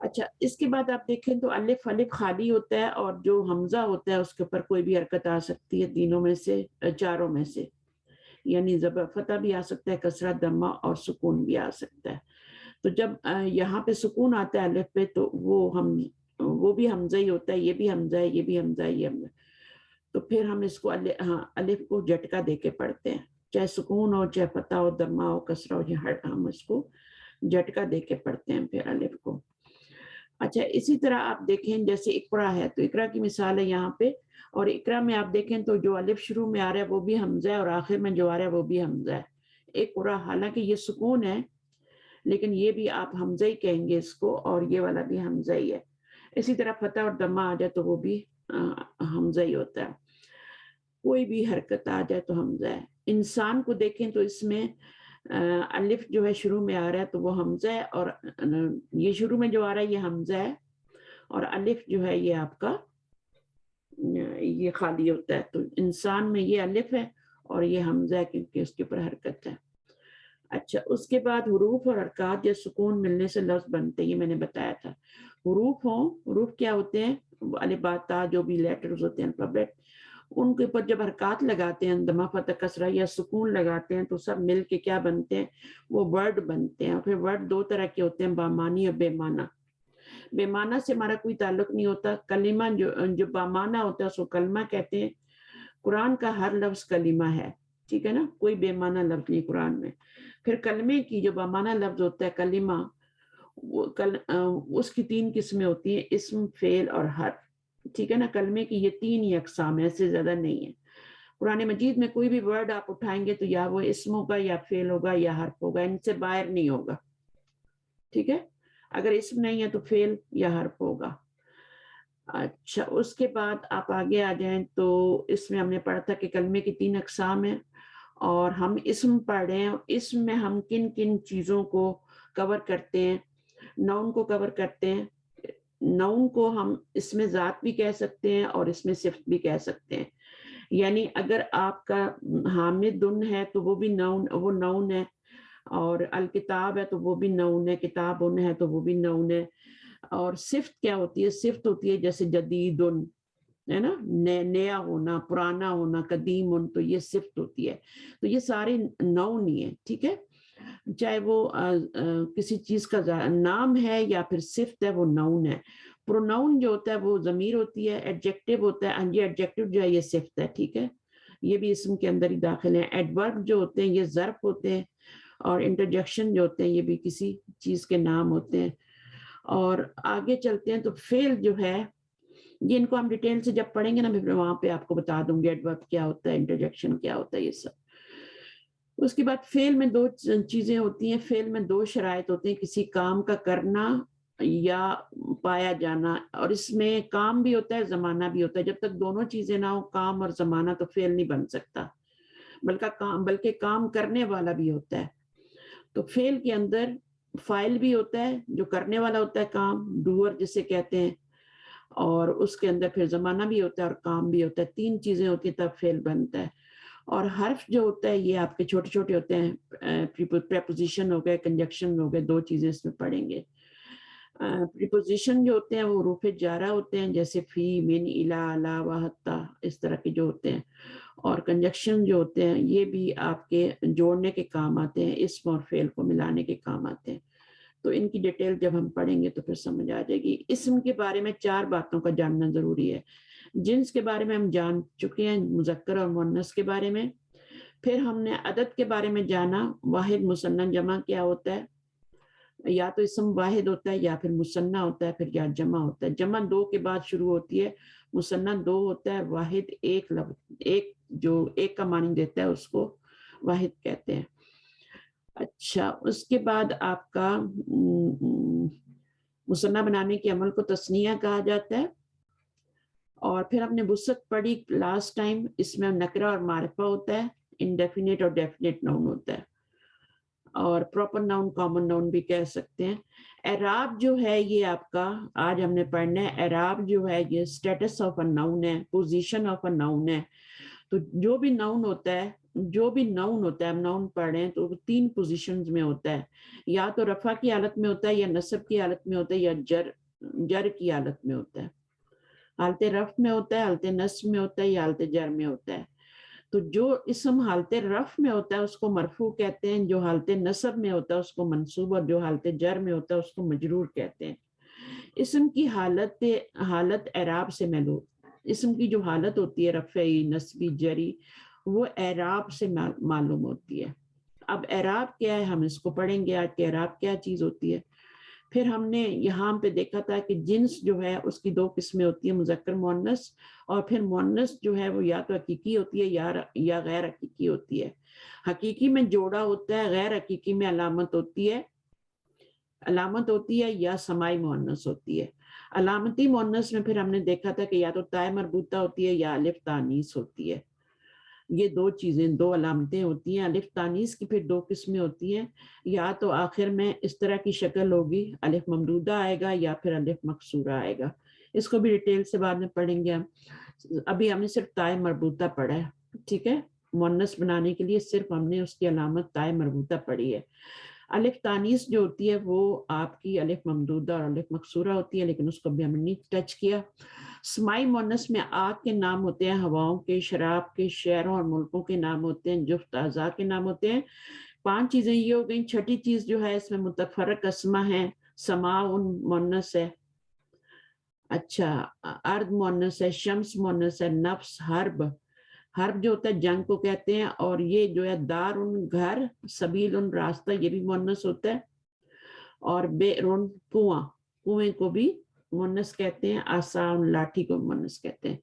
اچھا اس کے بعد آپ دیکھیں تو الف الف خالی ہوتا ہے اور جو حمزہ ہوتا ہے اس کے اوپر کوئی بھی حرکت آ سکتی ہے تینوں میں سے چاروں میں سے، یعنی زبر فتح بھی آ سکتا ہے، کسرہ دمہ اور سکون بھی آ سکتا ہے. تو جب یہاں پہ سکون آتا ہے الف پہ تو وہ بھی حمزہ ہی ہوتا ہے، یہ بھی حمزہ ہے، یہ بھی حمزہ ہے، یہ حمزہ. تو پھر ہم اس کو الف کو جھٹکا دے کے پڑھتے ہیں، چاہے سکون ہو چاہے فتح ہو دمہ ہو کسرہ ہو، ہم اس کو جھٹکا دے کے پڑھتے ہیں پھر الف کو. اچھا اسی طرح آپ دیکھیں جیسے اقرا ہے تو اقرا کی مثال ہے یہاں پہ، اور اقرا میں آپ دیکھیں تو جو الف شروع میں آ رہا ہے وہ بھی حمزہ ہے اور آخر میں جو آ رہا ہے وہ بھی حمزہ ہے. اقرا حالانکہ یہ سکون ہے لیکن یہ بھی آپ حمزہ ہی کہیں گے اس کو، اور یہ والا بھی حمزہ ہی ہے. اسی طرح فتح اور دمہ آ جائے تو وہ بھی حمزہ ہی ہوتا ہے. کوئی بھی حرکت آ جائے تو حمزہ ہے. انسان کو دیکھیں تو اس میں الف جو ہے شروع میں آ رہا ہے تو وہ حمزہ ہے، اور یہ شروع میں جو آ رہا ہے یہ حمزہ ہے، اور الف جو ہے یہ آپ کا یہ خالی ہوتا ہے. تو انسان میں یہ الف ہے اور یہ حمزہ ہے کیونکہ اس کے اوپر حرکت ہے. اچھا اس کے بعد حروف اور حرکات یا سکون ملنے سے لفظ بنتے ہیں، یہ میں نے بتایا تھا. حروف کیا ہوتے ہیں؟ الف با تا جو بھی لیٹرز ہوتے ہیں الفابیٹ، ان کے اوپر جب حرکات لگاتے ہیں دمہ فتح کسرہ یا سکون لگاتے ہیں تو سب مل کے کیا بنتے ہیں؟ وہ ورڈ بنتے ہیں. اور پھر ورڈ دو طرح کے ہوتے ہیں، بامانی اور بے معنی. بے معنی سے ہمارا کوئی تعلق نہیں ہوتا. کلمہ جو بامعنی ہوتا ہے اس کو کلمہ کہتے ہیں. قرآن کا ہر لفظ کلمہ ہے، ٹھیک ہے نا، کوئی بے معنی لفظ نہیں قرآن میں. پھر کلمے کی جو بامعنی لفظ ہوتا ہے کلمہ، اس کی 3 قسمیں ہوتی ہیں، اسم فعل اور حرف، ٹھیک ہے نا. کلمے کی یہ 3 ہی اقسام ہیں، ایسے زیادہ نہیں ہے. قرآن مجید میں کوئی بھی ورڈ آپ اٹھائیں گے تو یا وہ اسم ہوگا یا فعل ہوگا یا حرف ہوگا، ان سے باہر نہیں ہوگا، ٹھیک ہے. اگر اسم نہیں ہے تو فعل یا حرف ہوگا. اچھا اس کے بعد آپ آگے آ جائیں تو اس میں ہم نے پڑھا تھا کہ کلمے کی 3 اقسام ہیں، اور ہم اسم پڑھ رہے ہیں. اسم میں ہم کن کن چیزوں کو کور کرتے ہیں؟ نون کو کور کرتے ہیں. نون کو ہم اس میں ذات بھی کہہ سکتے ہیں اور اس میں صفت بھی کہہ سکتے ہیں. یعنی اگر آپ کا حامد ہے تو وہ بھی وہ نون ہے، اور الکتاب ہے تو وہ بھی نون ہے، کتاب ہے تو وہ بھی نون ہے. اور صفت کیا ہوتی ہے؟ صفت ہوتی ہے جیسے جدید ہے نا، نیا ہونا، پرانا ہونا، قدیم تو یہ صفت ہوتی ہے. تو یہ سارے نون ہی ہیں، ٹھیک ہے. چاہے وہ کسی چیز کا نام ہے یا پھر صفت ہے، وہ نون ہے. پروناؤن جو ہوتا ہے وہ ضمیر ہوتی ہے. ایڈجیکٹو ہوتا ہے، یہ ایڈجیکٹو جو ہے یہ صفت ہے، ٹھیک ہے، یہ بھی اسم کے اندر ہی داخل ہیں. ایڈورب جو ہوتے ہیں یہ ظرف ہوتے ہیں، اور انٹرجیکشن جو ہوتے ہیں یہ بھی کسی چیز کے نام ہوتے ہیں. اور آگے چلتے ہیں تو فعل جو ہے یہ ان کو ہم ڈیٹیل سے جب پڑھیں گے نا پھر وہاں پہ آپ کو بتا دوں گی ایڈورب کیا ہوتا ہے، انٹرجیکشن کیا ہوتا ہے، یہ سب. اس کے بعد فعل میں 2 چیزیں ہوتی ہیں. فعل میں 2 شرائط ہوتی ہیں، کسی کام کا کرنا یا پایا جانا، اور اس میں کام بھی ہوتا ہے زمانہ بھی ہوتا ہے. جب تک دونوں چیزیں نہ ہو، کام اور زمانہ، تو فعل نہیں بن سکتا، بلکہ کام کرنے والا بھی ہوتا ہے. تو فعل کے اندر فاعل بھی ہوتا ہے جو کرنے والا ہوتا ہے کام، ڈوور جسے کہتے ہیں، اور اس کے اندر پھر زمانہ بھی ہوتا ہے اور کام بھی ہوتا ہے. 3 چیزیں ہوتی ہیں تب فعل بنتا ہے. اور حرف جو ہوتا ہے یہ آپ کے چھوٹے چھوٹے ہوتے ہیں، پریپوزیشن ہو گئے، کنجکشن ہو گئے، 2 چیزیں اس میں پڑھیں گے. پریپوزیشن جو ہوتے ہیں وہ حروف جارہ ہوتے ہیں، جیسے فی، من، الا، علی و حتی، اس طرح کے جو ہوتے ہیں. اور کنجکشن جو ہوتے ہیں یہ بھی آپ کے جوڑنے کے کام آتے ہیں، اسم اور فعل کو ملانے کے کام آتے ہیں. تو ان کی ڈیٹیل جب ہم پڑھیں گے تو پھر سمجھ آ جائے گی. اسم کے بارے میں 4 باتوں کا جاننا ضروری ہے. جنس کے بارے میں ہم جان چکے ہیں، مذکر اور مؤنث کے بارے میں. پھر ہم نے عدد کے بارے میں جانا، واحد، مثنی، جمع کیا ہوتا ہے. یا تو اسم واحد ہوتا ہے یا پھر مثنی ہوتا ہے، پھر یا جمع ہوتا ہے. جمع 2 کے بعد شروع ہوتی ہے، مثنی 2 ہوتا ہے، واحد ایک لفظ، ایک جو ایک کا معنی دیتا ہے اس کو واحد کہتے ہیں. اچھا اس کے بعد آپ کا مثنی بنانے کے عمل کو تثنیہ کہا جاتا ہے. اور پھر ہم نے وسعت پڑھی لاسٹ ٹائم، اس میں نکرہ اور معرفہ ہوتا ہے، انڈیفینٹ اور ڈیفینٹ ناؤن ہوتا ہے، اور پراپر ناؤن، کامن ناؤن بھی کہہ سکتے ہیں. اعراب جو ہے یہ آپ کا آج ہم نے پڑھنا ہے. اعراب جو ہے یہ اسٹیٹس آف اے ناؤن ہے، پوزیشن آف اے ناؤن ہے. تو جو بھی ناؤن ہوتا ہے جو بھی ناؤن ہوتا ہے, ہم ناؤن پڑھ رہے ہیں تو 3 پوزیشنز میں ہوتا ہے, یا تو رفع کی حالت میں ہوتا ہے, یا نصب کی حالت میں ہوتا ہے, یا جر کی حالت میں ہوتا ہے. حالت رفع میں ہوتا ہے, حالت نصب میں ہوتا ہے, یا حالت جر میں ہوتا ہے. تو جو اسم حالت رفع میں ہوتا ہے اس کو مرفوع کہتے ہیں, جو حالت نصب میں ہوتا ہے اس کو منصوب, اور جو حالت جر میں ہوتا ہے اس کو مجرور کہتے ہیں. اسم کی حالت اعراب سے معلوم, اسم کی جو حالت ہوتی ہے رفعی, نصبی, جری, وہ اعراب سے معلوم ہوتی ہے. اب اعراب کیا ہے ہم اس کو پڑھیں گے آج کہ اعراب کیا چیز ہوتی ہے. پھر ہم نے یہاں پہ دیکھا تھا کہ جنس جو ہے اس کی 2 قسمیں ہوتی ہیں, مذکر مؤنث, اور پھر مؤنث جو ہے وہ یا تو حقیقی ہوتی ہے یا غیر حقیقی ہوتی ہے. حقیقی میں جوڑا ہوتا ہے, غیر حقیقی میں علامت ہوتی ہے یا سماعی مؤنث ہوتی ہے. علامتی مؤنث میں پھر ہم نے دیکھا تھا کہ یا تو تاء مربوطہ ہوتی ہے یا الف تانیث ہوتی ہے. یہ 2 چیزیں, 2 علامتیں ہوتی ہیں. الف تانیث کی پھر 2 قسمیں ہوتی ہیں, یا تو آخر میں اس طرح کی شکل ہوگی, الف ممدودہ آئے گا یا پھر الف مکسورہ آئے گا. اس کو بھی ڈیٹیل سے بعد میں پڑھیں گے ہم. ابھی ہم نے صرف تاء مربوطہ پڑھا ہے, ٹھیک ہے. مؤنث بنانے کے لیے صرف ہم نے اس کی علامت تاء مربوطہ پڑھی ہے. الف تانیث جو ہوتی ہے وہ آپ کی الف ممدودہ اور الف مکسورہ ہوتی ہے, لیکن اس کو بھی ہم نے ٹچ کیا. سماعی مؤنث میں آگ کے نام ہوتے ہیں, ہواؤں کے, شراب کے, شہروں اور ملکوں کے نام ہوتے ہیں, جفت اعضاء کے نام ہوتے ہیں. 5 چیزیں یہ ہو گئیں. چھٹی چیز جو ہے اس میں متفرق اسما ہے, سماع مؤنث ہے, اچھا, ارض مؤنث ہے, شمس مؤنث ہے, نفس, حرب جو ہوتا ہے جنگ کو کہتے ہیں, اور یہ جو ہے دار گھر, سبیل راستہ, یہ بھی مؤنث ہوتا ہے, اور بئر کنویں کو بھی مؤنث کہتے ہیں, عصا لاٹھی کو مؤنث کہتے ہیں.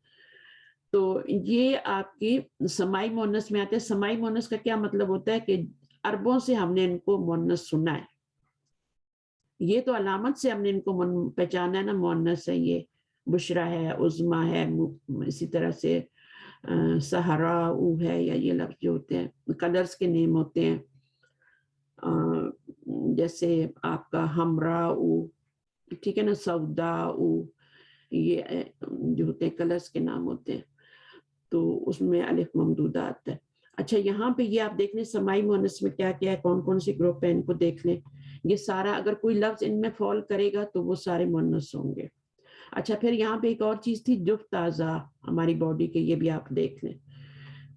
تو یہ آپ کی سماعی مؤنث میں آتے ہیں. سماعی مؤنث کا کیا مطلب ہوتا ہے کہ عربوں سے ہم نے ان کو مؤنث سنا ہے, یہ تو علامت سے ہم نے ان کو پہچانا ہے نا, مؤنث ہے, یہ بشرا ہے, عظما ہے, اسی طرح سے سہرا ہے, یا یہ لفظ جو ہوتے ہیں کلرز کے نیم ہوتے ہیں, جیسے آپ کا ہمراء, ٹھیک ہے نا, سودا, یہ جو ہوتے ہیں کلرز کے نام ہوتے ہیں, تو اس میں الف ممدودہ آتا ہے. اچھا, یہاں پہ یہ آپ دیکھ لیں سماعی مؤنث میں کیا کیا ہے, کون کون سی گروپ ہے, ان کو دیکھ لیں. یہ سارا اگر کوئی لفظ ان میں فال کرے گا تو وہ سارے مؤنث ہوں گے. اچھا, پھر یہاں پہ ایک اور چیز تھی, جفت اعضاء ہماری باڈی کے, یہ بھی آپ دیکھ لیں.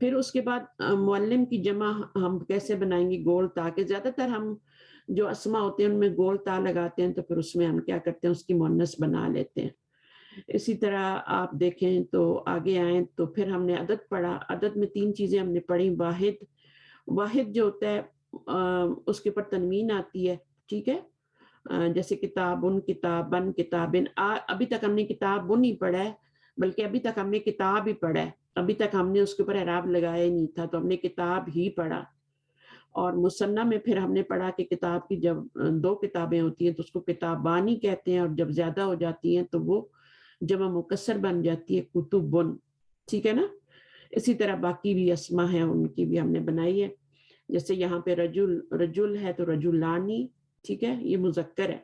پھر اس کے بعد معلم کی جمع ہم کیسے بنائیں گے, گول تا, کہ زیادہ تر ہم جو اسما ہوتے ہیں ان میں گول تا لگاتے ہیں, تو پھر اس میں ہم کیا کرتے ہیں, اس کی مؤنث بنا لیتے ہیں. اسی طرح آپ دیکھیں تو آگے آئیں تو پھر ہم نے عدد پڑھا. عدد میں 3 چیزیں ہم نے پڑھی. واحد جو ہوتا ہے اس کے اوپر تنوین آتی ہے, ٹھیک ہے, جیسے کتابن, کتابن, کتابن. ابھی تک ہم نے کتابن ہی پڑھا ہے, بلکہ ابھی تک ہم نے کتاب ہی پڑھا ہے, ابھی تک ہم نے اس کے اوپر اعراب لگایا ہی نہیں تھا, تو ہم نے کتاب ہی پڑھا. اور مثنیٰ میں پھر ہم نے پڑھا کہ کتاب کی جب 2 کتابیں ہوتی ہیں تو اس کو کتابانی کہتے ہیں, اور جب زیادہ ہو جاتی ہیں تو وہ جمع مکسر بن جاتی ہے, کتبن, ٹھیک ہے نا. اسی طرح باقی بھی اسما ہیں, ان کی بھی ہم نے بنائی ہے. جیسے یہاں پہ رجل ہے تو رجلانی, ٹھیک ہے, یہ مذکر ہے.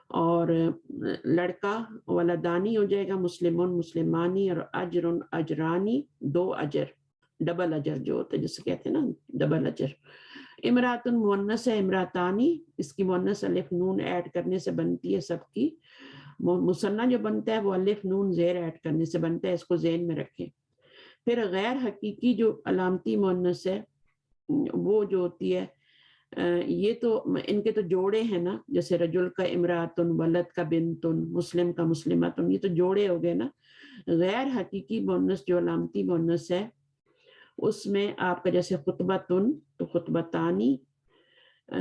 اور لڑکا ولدانی ہو جائے گا, مسلمون مسلمانی, اور اجرن اجرانی, 2 اجر, ڈبل اجر جو ہوتا ہے جسے کہتے ہیں نا ڈبل اجر. امراتن مؤنث ہے, امراتانی, اس کی مؤنث الف نون ایڈ کرنے سے بنتی ہے سب کی. مثنیٰ جو بنتا ہے وہ الف نون زیر ایڈ کرنے سے بنتا ہے, اس کو ذہن میں رکھیں. پھر غیر حقیقی جو علامتی مؤنث ہے وہ جو ہوتی ہے, یہ تو ان کے تو جوڑے ہیں نا, جیسے رجل کا امراتن, ولد کا بنتن, مسلم کا مسلمتن, یہ تو جوڑے ہو گئے نا. غیر حقیقی مؤنث جو علامتی مؤنث ہے اس میں آپ کا جیسے خطبتن تو خطبتانی,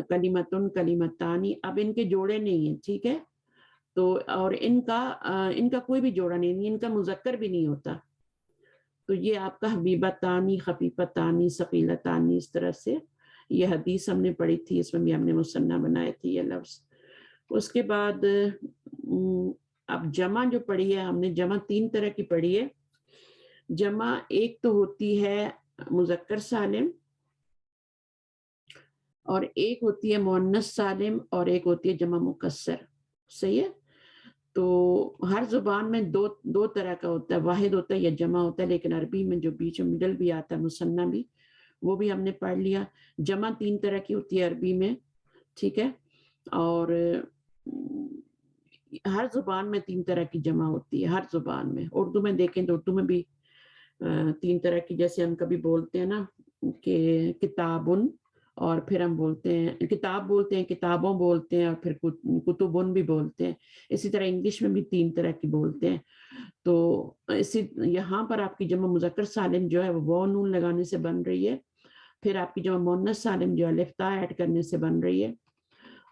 کلمتن کلمتانی. اب ان کے جوڑے نہیں ہیں, ٹھیک ہے, تو اور ان کا کوئی بھی جوڑا نہیں, ان کا مذکر بھی نہیں ہوتا. تو یہ آپ کا حبیبتانی, خفیفتانی, ثقیلتانی, اس طرح سے یہ حدیث ہم نے پڑھی تھی, اس میں بھی ہم نے مثنیٰ بنائے تھے یہ لفظ. اس کے بعد اب جمع جو پڑھی ہے ہم نے, جمع 3 طرح کی پڑھی ہے. جمع ایک تو ہوتی ہے مذکر سالم, اور ایک ہوتی ہے مؤنث سالم, اور ایک ہوتی ہے جمع مکسر, صحیح ہے. تو ہر زبان میں دو طرح کا ہوتا ہے, واحد ہوتا ہے یا جمع ہوتا ہے, لیکن عربی میں جو بیچ میں مڈل بھی آتا ہے مثنیٰ بھی, وہ بھی ہم نے پڑھ لیا. جمع 3 طرح کی ہوتی ہے عربی میں, ٹھیک ہے, اور ہر زبان میں 3 طرح کی جمع ہوتی ہے, ہر زبان میں. اردو میں دیکھیں تو اردو میں بھی 3 طرح کی, جیسے ہم کبھی بولتے ہیں نا کہ کتابن, اور پھر ہم بولتے ہیں کتاب بولتے ہیں, کتابوں بولتے ہیں, اور پھر کتبن بھی بولتے ہیں. اسی طرح انگلش میں بھی 3 طرح کی بولتے ہیں. تو اسی یہاں پر آپ کی جمع مذکر سالم جو ہے وہ واو نون لگانے سے بن رہی ہے. پھر آپ کی جمع مؤنث سالم جو الف تا ایڈ کرنے سے بن رہی ہے.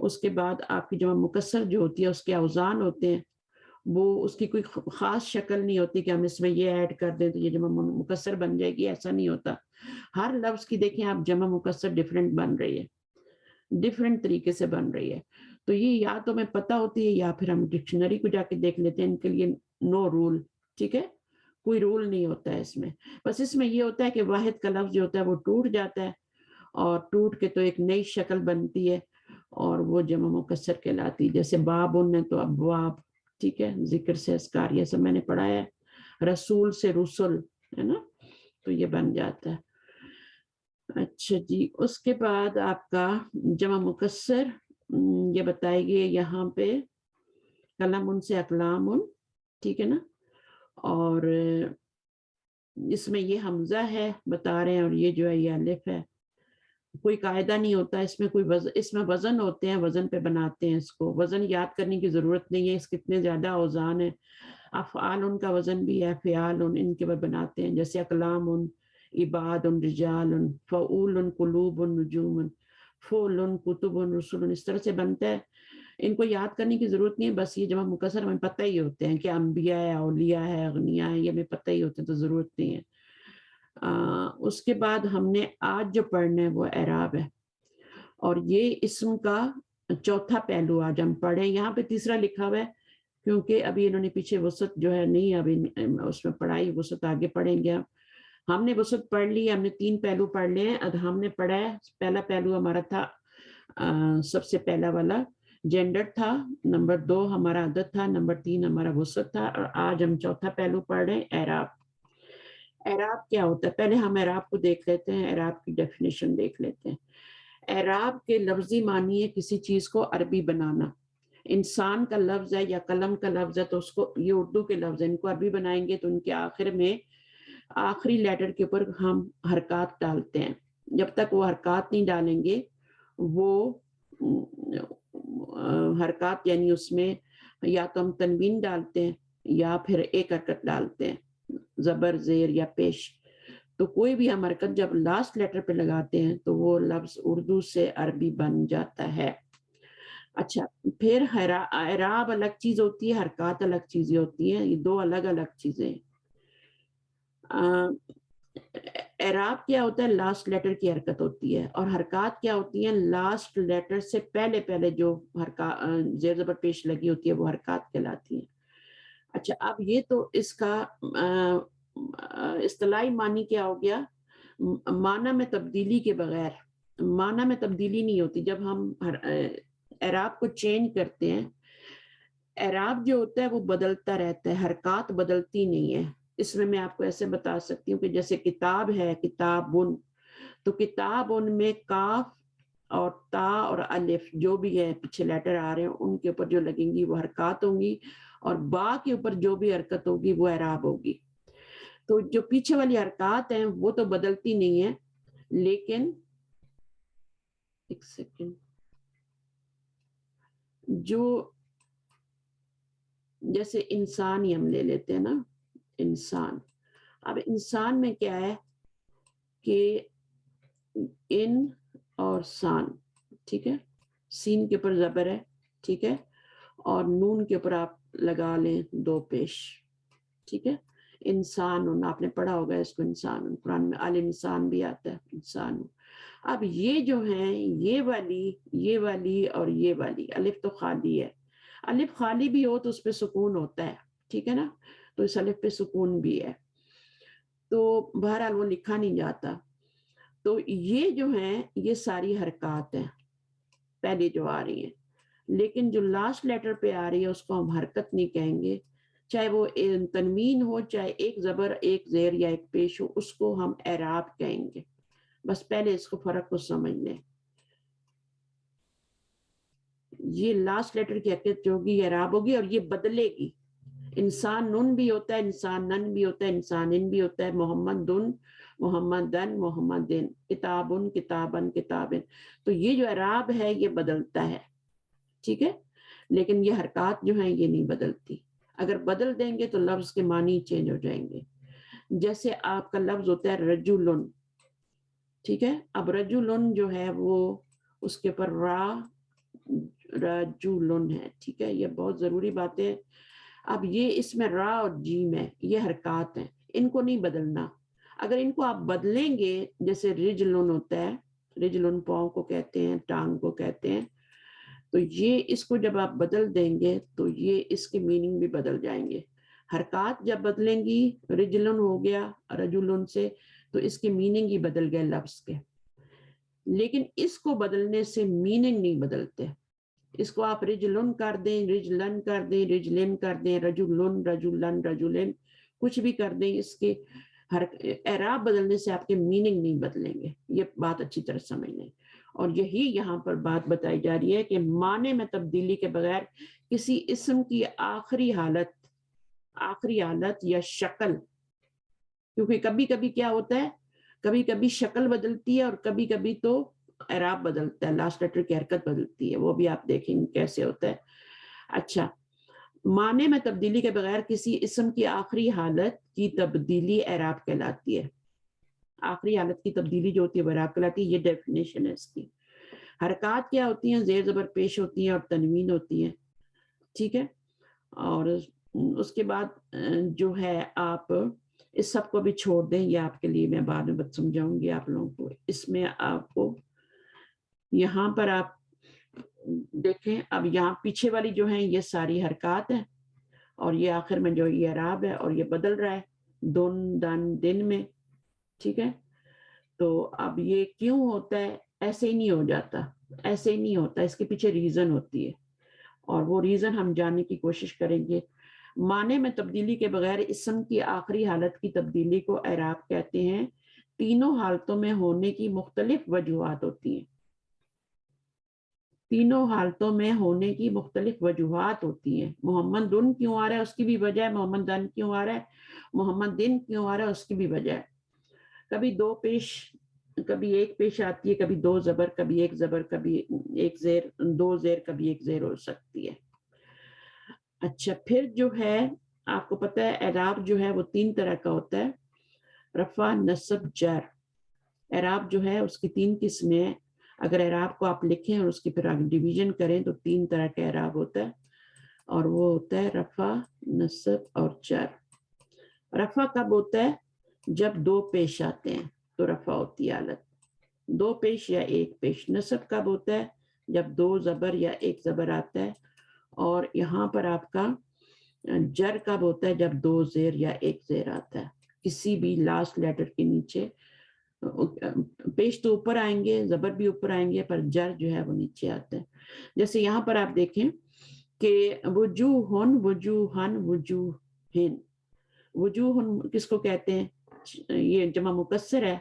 اس کے بعد آپ کی جمع مکسر جو ہوتی ہے اس کے اوزان ہوتے ہیں, وہ اس کی کوئی خاص شکل نہیں ہوتی کہ ہم اس میں یہ ایڈ کر دیں تو یہ جمع مکسر بن جائے گی, ایسا نہیں ہوتا. ہر لفظ کی دیکھیں آپ جمع مکسر ڈیفرنٹ بن رہی ہے, ڈیفرنٹ طریقے سے بن رہی ہے. تو یہ یا تو ہمیں پتہ ہوتی ہے یا پھر ہم ڈکشنری کو جا کے دیکھ لیتے ہیں. ان کے لیے نو رول, ٹھیک ہے, کوئی رول نہیں ہوتا ہے اس میں. بس اس میں یہ ہوتا ہے کہ واحد کا لفظ جو ہوتا ہے وہ ٹوٹ جاتا ہے, اور ٹوٹ کے تو ایک نئی شکل بنتی ہے, اور وہ جمع مکسر کہلاتی. جیسے بابن ہے تو ابواب, ٹھیک ہے, ذکر سے اذکار, یہ سب میں نے پڑھا ہے. رسول سے رسل ہے نا, تو یہ بن جاتا ہے. اچھا جی, اس کے بعد آپ کا جمع مکسر یہ بتائے گی یہاں پہ قلم ان سے اقلام ان, ٹھیک ہے نا, اور اس میں یہ حمزہ ہے بتا رہے ہیں, اور یہ جو ہے یہ الف ہے. کوئی قاعدہ نہیں ہوتا اس میں, کوئی اس میں وزن ہوتے ہیں, وزن پہ بناتے ہیں اس کو. وزن یاد کرنے کی ضرورت نہیں ہے, اس کتنے زیادہ اوزان ہیں. افعال ان کا وزن بھی ہے, فعال ان کے بعد بناتے ہیں, جیسے اقلام ان, عباد ان, رجال ان, فعول ان, قلوب ان, نجوم ان, فعل ان, کتب ان, رسول ان, اس طرح سے بنتا ہے. ان کو یاد کرنے کی ضرورت نہیں ہے, بس یہ جمع مکسر ہمیں پتہ ہی ہوتے ہیں کہ انبیاء ہے, اولیاء ہے, اغنیاء ہے, یہ ہمیں پتہ ہی ہوتے ہیں, تو ضرورت نہیں ہے. اس کے بعد ہم نے آج جو پڑھنا ہے وہ اعراب ہے, اور یہ اسم کا چوتھا پہلو آج ہم پڑھیں. یہاں پہ تیسرا لکھا ہوا ہے کیونکہ ابھی انہوں نے پیچھے وسعت جو ہے نہیں ابھی اس میں پڑھائی, وسعت آگے پڑھیں گے. ہم نے وسعت پڑھ لی, ہم نے 3 پہلو پڑھ لیے ہیں. اب ہم نے پڑھا ہے پہلا پہلو ہمارا تھا سب سے پہلا والا جینڈر تھا, نمبر 2 ہمارا عدد تھا, نمبر 3 ہمارا وسعت تھا, اور آج ہم چوتھا پہلو پڑھ رہے ہیں اعراب. اعراب کیا ہوتا ہے, پہلے ہم اعراب کو دیکھ لیتے ہیں, اعراب کی ڈیفینیشن دیکھ لیتے ہیں. اعراب کے لفظی معنی ہے کسی چیز کو عربی بنانا. انسان کا لفظ ہے یا قلم کا لفظ ہے تو اس کو, یہ اردو کے لفظ ہیں, ان کو عربی بنائیں گے تو ان کے آخر میں آخری لیٹر کے اوپر ہم حرکات ڈالتے ہیں. جب تک وہ حرکات نہیں ڈالیں گے, وہ حرکات یعنی اس میں یا تو ہم تنوین ڈالتے ہیں یا پھر ایک حرکت ڈالتے ہیں, زبر, زیر یا پیش. تو کوئی بھی ہم حرکت جب لاسٹ لیٹر پہ لگاتے ہیں تو وہ لفظ اردو سے عربی بن جاتا ہے. اچھا, پھر اعراب الگ چیز ہوتی ہے, حرکات الگ چیزیں ہوتی ہیں, یہ 2 الگ الگ چیزیں. اعراب کیا ہوتا ہے, لاسٹ لیٹر کی حرکت ہوتی ہے, اور حرکات کیا ہوتی ہیں, لاسٹ لیٹر سے پہلے پہلے جو زیر زبر پیش لگی ہوتی ہے وہ حرکات کہلاتی ہیں. اچھا, اب یہ تو اس کا اصطلاحی معنی کیا ہو گیا, معنی میں تبدیلی کے بغیر. معنی میں تبدیلی نہیں ہوتی جب ہم اعراب کو چینج کرتے ہیں. اعراب جو ہوتا ہے وہ بدلتا رہتا ہے, حرکات بدلتی نہیں ہے. اس میں آپ کو ایسے بتا سکتی ہوں کہ جیسے کتاب ہے, کتابن, تو کتابن میں کاف اور تا اور الف جو بھی ہے پیچھے لیٹر آ رہے ہیں ان کے اوپر جو لگیں گی وہ حرکات ہوں گی, اور با کے اوپر جو بھی حرکت ہوگی وہ اعراب ہوگی. تو جو پیچھے والی حرکات ہیں وہ تو بدلتی نہیں ہیں, لیکن ایک سیکنڈ, جو جیسے انسان ہی ہم لے لیتے ہیں نا, انسان. اب انسان میں کیا ہے کہ ان اور سان, ٹھیک ہے, سین کے اوپر زبر ہے, ٹھیک ہے, اور نون کے اوپر آپ لگا لیں 2 پیش, ٹھیک ہے. انسان, آپ نے پڑھا ہوگا اس کو, انسان, قرآن میں الانسان بھی آتا ہے, انسان. اب یہ جو ہیں یہ والی اور یہ والی, الف تو خالی ہے. الف خالی بھی ہو تو اس پہ سکون ہوتا ہے, ٹھیک ہے نا, تو اس الف پہ سکون بھی ہے, تو بہرحال وہ لکھا نہیں جاتا. تو یہ جو ہیں یہ ساری حرکات ہیں پہلے جو آ رہی ہیں, لیکن جو لاسٹ لیٹر پہ آ رہی ہے اس کو ہم حرکت نہیں کہیں گے, چاہے وہ تنوین ہو, چاہے ایک زبر, ایک زیر یا ایک پیش ہو, اس کو ہم اعراب کہیں گے. بس پہلے اس کو فرق کو سمجھ لیں. یہ لاسٹ لیٹر کی حرکت جو ہوگی اعراب ہوگی اور یہ بدلے گی. انسان نون بھی ہوتا ہے, انسان نن بھی ہوتا ہے, انسان ان بھی ہوتا ہے, محمد دن, محمدن, محمدن, کتابن, کتابن, کتابن. تو یہ جو اعراب ہے یہ بدلتا ہے, ٹھیک ہے, لیکن یہ حرکات جو ہیں یہ نہیں بدلتی. اگر بدل دیں گے تو لفظ کے معنی چینج ہو جائیں گے. جیسے آپ کا لفظ ہوتا ہے رجلن, ٹھیک ہے, اب رجلن جو ہے وہ اس کے پر را رجلن ہے, ٹھیک ہے, یہ بہت ضروری بات ہے. اب یہ اس میں را اور جیم ہے, یہ حرکات ہیں, ان کو نہیں بدلنا. اگر ان کو آپ بدلیں گے, جیسے رجلن ہوتا ہے, رجلن پاؤں کو کہتے ہیں, ٹانگ کو کہتے ہیں, تو یہ اس کو جب آپ بدل دیں گے تو یہ اس کے میننگ بھی بدل جائیں گے. حرکات جب بدلیں گی, رجلن ہو گیا رجلن سے, تو اس کے میننگ ہی بدل گئے لفظ کے. لیکن اس کو بدلنے سے میننگ نہیں بدلتے. اس کو آپ رجلن کر دیں, رجلن کر دیں, رجلن کر دیں, رجلن, رجلن, رجلن, کچھ بھی کر دیں, اس کے اعراب بدلنے سے آپ کے میننگ نہیں بدلیں گے. یہ بات اچھی طرح سمجھ لیں. اور یہی یہاں پر بات بتائی جا رہی ہے کہ معنی میں تبدیلی کے بغیر کسی اسم کی آخری حالت یا شکل, کیونکہ کبھی کبھی کیا ہوتا ہے, کبھی کبھی شکل بدلتی ہے اور کبھی کبھی تو اعراب بدلتا ہے, لاسٹ لیٹر کی حرکت بدلتی ہے, وہ بھی آپ دیکھیں گے کیسے ہوتا ہے. اچھا, معنی میں تبدیلی کے بغیر کسی اسم کی آخری حالت کی تبدیلی اعراب کہلاتی ہے. آخری حالت کی تبدیلی جو ہوتی ہے وہ اعراب کہلاتی ہے. یہ ڈیفینیشن ہے اس کی. حرکات کیا ہوتی ہیں, زیر زبر پیش ہوتی ہیں اور تنوین ہوتی ہے, ٹھیک ہے. اور اس کے بعد جو ہے آپ اس سب کو بھی چھوڑ دیں, یہ آپ کے لیے میں بعد میں بات سمجھاؤں گی آپ لوگوں کو. اس میں آپ کو یہاں پر آپ دیکھیں, اب یہاں پیچھے والی جو ہیں یہ ساری حرکات ہیں, اور یہ آخر میں جو یہ اعراب ہے, اور یہ بدل رہا ہے دن دن دن میں, ٹھیک ہے. تو اب یہ کیوں ہوتا ہے, ایسے ہی نہیں ہو جاتا, ایسے ہی نہیں ہوتا, اس کے پیچھے ریزن ہوتی ہے, اور وہ ریزن ہم جاننے کی کوشش کریں گے. معنی میں تبدیلی کے بغیر اسم کی آخری حالت کی تبدیلی کو اعراب کہتے ہیں. تینوں حالتوں میں ہونے کی مختلف وجوہات ہوتی ہیں. تینوں حالتوں میں ہونے کی مختلف وجوہات ہوتی ہیں. محمد دن کیوں آ رہا ہے اس کی بھی وجہ ہے, محمد دن کیوں آ رہا ہے, محمد دن کیوں آ رہا ہے اس کی بھی وجہ ہے. کبھی دو پیش, کبھی ایک پیش آتی ہے, کبھی دو زبر, کبھی ایک زبر, کبھی ایک زیر, دو زیر, کبھی ایک زیر ہو سکتی ہے. اچھا, پھر جو ہے آپ کو پتہ ہے اعراب جو ہے وہ تین طرح کا ہوتا ہے, رفع, نصب, جر. اعراب جو ہے اس کی تین قسمیں ہیں. اگر اعراب کو آپ لکھیں اور اس کی پھر آگے ڈویژن کریں تو تین طرح کا اعراب ہوتا ہے, اور وہ ہوتا ہے رفع, نصب اور جر. رفع کب ہوتا ہے, جب دو پیش آتے ہیں تو رفع ہوتی ہے حالت, دو پیش یا ایک پیش. نصب کب ہوتا ہے, جب دو زبر یا ایک زبر آتا ہے. اور یہاں پر آپ کا جر کب ہوتا ہے, جب دو زیر یا ایک زیر آتا ہے کسی بھی لاسٹ لیٹر کے نیچے. پیش تو اوپر آئیں گے, زبر بھی اوپر آئیں گے, پر جر جو ہے وہ نیچے آتا ہے. جیسے یہاں پر آپ دیکھیں کہ وجوہن, وجوہن, وجوہن. وجوہن کس کو کہتے ہیں, یہ جمع مکسر ہے,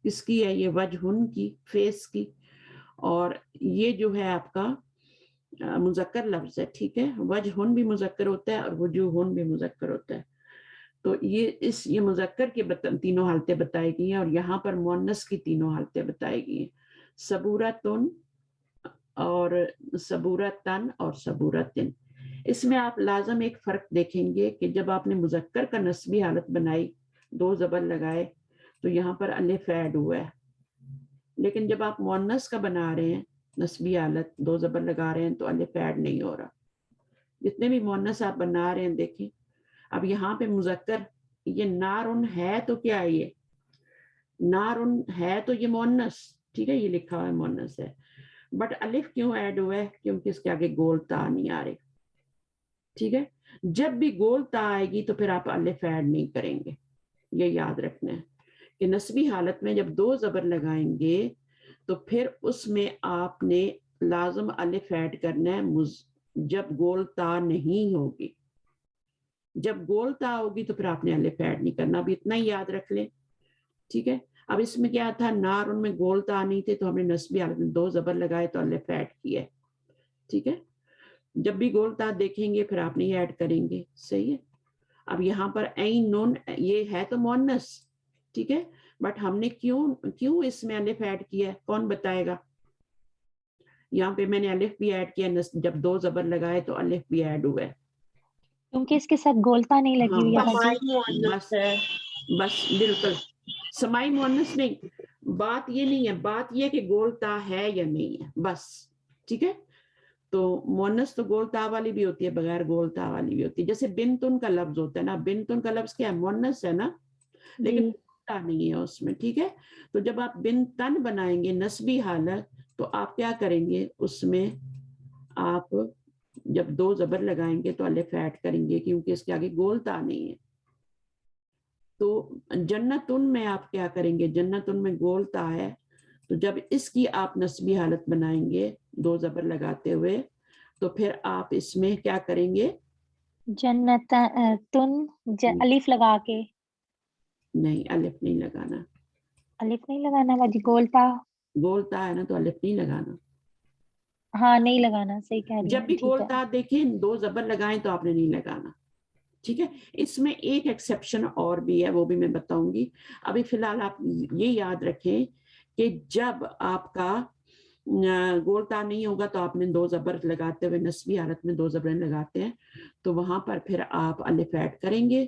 کس کی ہے, یہ وجہن کی, فیس کی. اور یہ جو ہے آپ کا مذکر لفظ ہے, ٹھیک ہے. وجہن بھی مذکر ہوتا ہے اور وجوہن بھی مذکر ہوتا ہے. تو یہ مذکر کے تینوں حالتیں بتائی گئی ہیں, اور یہاں پر مؤنث کی تینوں حالتیں بتائی گئی ہیں, صبورتن اور صبورتن اور صبورتن. اس میں آپ لازم ایک فرق دیکھیں گے کہ جب آپ نے مذکر کا نسبی حالت بنائی, دو زبر لگائے, تو یہاں پر الف ایڈ ہوا ہے. لیکن جب آپ مؤنث کا بنا رہے ہیں نسبی حالت, دو زبر لگا رہے ہیں, تو الف ایڈ نہیں ہو رہا. جتنے بھی مؤنث آپ بنا رہے ہیں دیکھیں. اب یہاں پہ مذکر, یہ نارن ہے تو کیا ہے, یہ نارن ہے تو یہ مؤنث, ٹھیک ہے, یہ لکھا ہوا ہے مؤنث ہے, بٹ الف کیوں ایڈ ہوا ہے, کیونکہ اس کے آگے گول تا نہیں آ رہے, ٹھیک ہے. جب بھی گول تا آئے گی تو پھر آپ الف ایڈ نہیں کریں گے. یہ یاد رکھنا ہے کہ نسبی حالت میں جب دو زبر لگائیں گے تو پھر اس میں آپ نے لازم الف ایڈ کرنا ہے جب گول تا نہیں ہوگی. جب گول تا ہوگی تو پھر آپ نے الف ایڈ نہیں کرنا. اب اتنا ہی یاد رکھ لیں, ٹھیک ہے. اب اس میں کیا تھا, نار ان میں گولتا نہیں تھے تو ہم نے نسبی حالت میں 2 زبر لگائے تو الف ایڈ کیا ہے. ٹھیک ہے, جب بھی گولتا دیکھیں گے پھر آپ نہیں ایڈ کریں گے. صحیح ہے. اب یہاں پر عین نون یہ ہے تو مؤنث, ٹھیک ہے, بٹ ہم نے کیوں اس میں الف ایڈ کیا ہے, کون بتائے گا؟ یہاں پہ میں نے الف بھی ایڈ کیا, جب 2 زبر لگائے تو الف بھی ایڈ ہوا ہے. کیونکہ اس کے ساتھ گولتا نہیں لگی ہوئی ہے باجی. بس بس بالکل سمائی مؤنث نہیں, بات یہ نہیں ہے, بات یہ کہ گولتا ہے یا نہیں ہے بس. ٹھیک ہے, تو مؤنث تو گولتا والی بھی ہوتی ہے, بغیر گولتا والی بھی ہوتی ہے. جیسے بنتن کا لفظ ہوتا ہے نا, بنتن کا لفظ کیا ہے, مؤنث ہے نا, لیکن گولتا نہیں ہے اس میں. ٹھیک ہے, تو جب آپ بنتن بنائیں گے نسبی حالت تو آپ کیا کریں گے, اس میں آپ جب 2 زبر لگائیں گے تو الف ایڈ کریں گے کیونکہ اس کے آگے گولتا نہیں ہے. تو جنتن میں آپ کیا کریں گے, جنتن میں گولتا ہے تو جب اس کی آپ نسبی حالت بنائیں گے 2 زبر لگاتے ہوئے تو پھر آپ اس میں کیا کریں گے, جنتن الف لگا کے. نہیں الف نہیں لگانا, الف نہیں لگانا باجی, گولتا گولتا ہے نا تو الف نہیں لگانا. ہاں نہیں لگانا, صحیح کہہ رہی جب ہیں, بھی ٹھیک ہے. گولتا دیکھیں 2 زبر لگائیں تو آپ نے نہیں لگانا. ٹھیک ہے, اس میں ایک ایکسیپشن اور بھی ہے, وہ بھی میں بتاؤں گی. ابھی فی الحال آپ یہ یاد رکھیں کہ جب آپ کا گولتا نہیں ہوگا تو آپ نے 2 زبر لگاتے ہوئے نسبی حالت میں 2 زبریں لگاتے ہیں تو وہاں پر پھر آپ الف ایڈ کریں گے,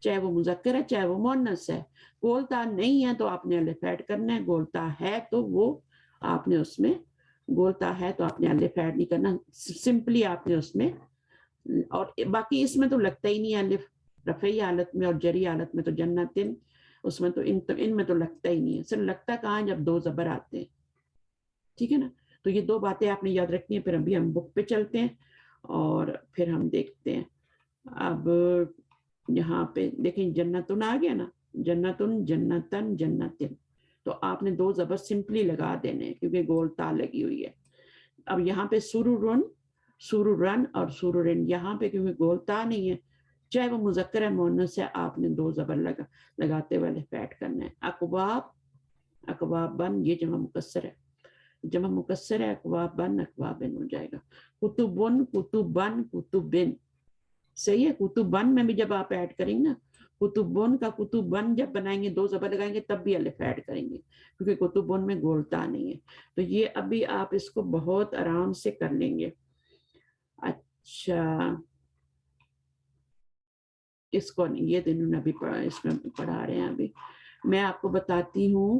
چاہے وہ مذکر ہے چاہے وہ مؤنث ہے. گولتا نہیں ہے تو آپ نے الف ایڈ کرنا ہے, گولتا ہے تو وہ آپ نے اس میں, گولتا ہے تو آپ نے الف ایڈ نہیں کرنا, سمپلی آپ نے اس میں. اور باقی اس میں تو لگتا ہی نہیں ہے الف, رفعی حالت میں اور جری حالت میں تو جنتن, اس میں تو ان میں تو لگتا ہی نہیں ہے. صرف لگتا کہاں جب 2 زبر آتے ہیں. ٹھیک ہے نا, تو یہ 2 باتیں آپ نے یاد رکھنی ہیں. پھر ابھی ہم بک پہ چلتے ہیں اور پھر ہم دیکھتے ہیں. اب یہاں پہ دیکھیں جنتن آ گیا نا, جنتن جنتن جنتن, تو آپ نے 2 زبر سمپلی لگا دینے کیونکہ گولتا لگی ہوئی ہے. اب یہاں پہ سورورن, سورورن اور سورورن, یہاں پہ کیونکہ گولتا نہیں ہے, چاہے وہ مذکر ہے مؤنث ہے, آپ نے 2 زبر لگاتے ہوئے الف ایڈ کرنا ہے. اقواب, اقوابن یہ جمع مکسر ہے, جمع مکسر ہے, اقوابن اقوابن ہو جائے گا. کتبن کتبن کتبن, صحیح ہے. کتبن میں بھی جب آپ ایڈ کریں گے نا, کتبن کا کتبن جب بنائیں گے 2 زبر لگائیں گے تب بھی الف ایڈ کریں گے کیونکہ کتبن میں گولتا نہیں ہے. تو یہ ابھی آپ اس کو بہت آرام سے کر لیں گے. اچھا, اس کو نہیں, یہ دنوں نے ابھی اس میں پڑھا رہے ہیں. ابھی میں آپ کو بتاتی ہوں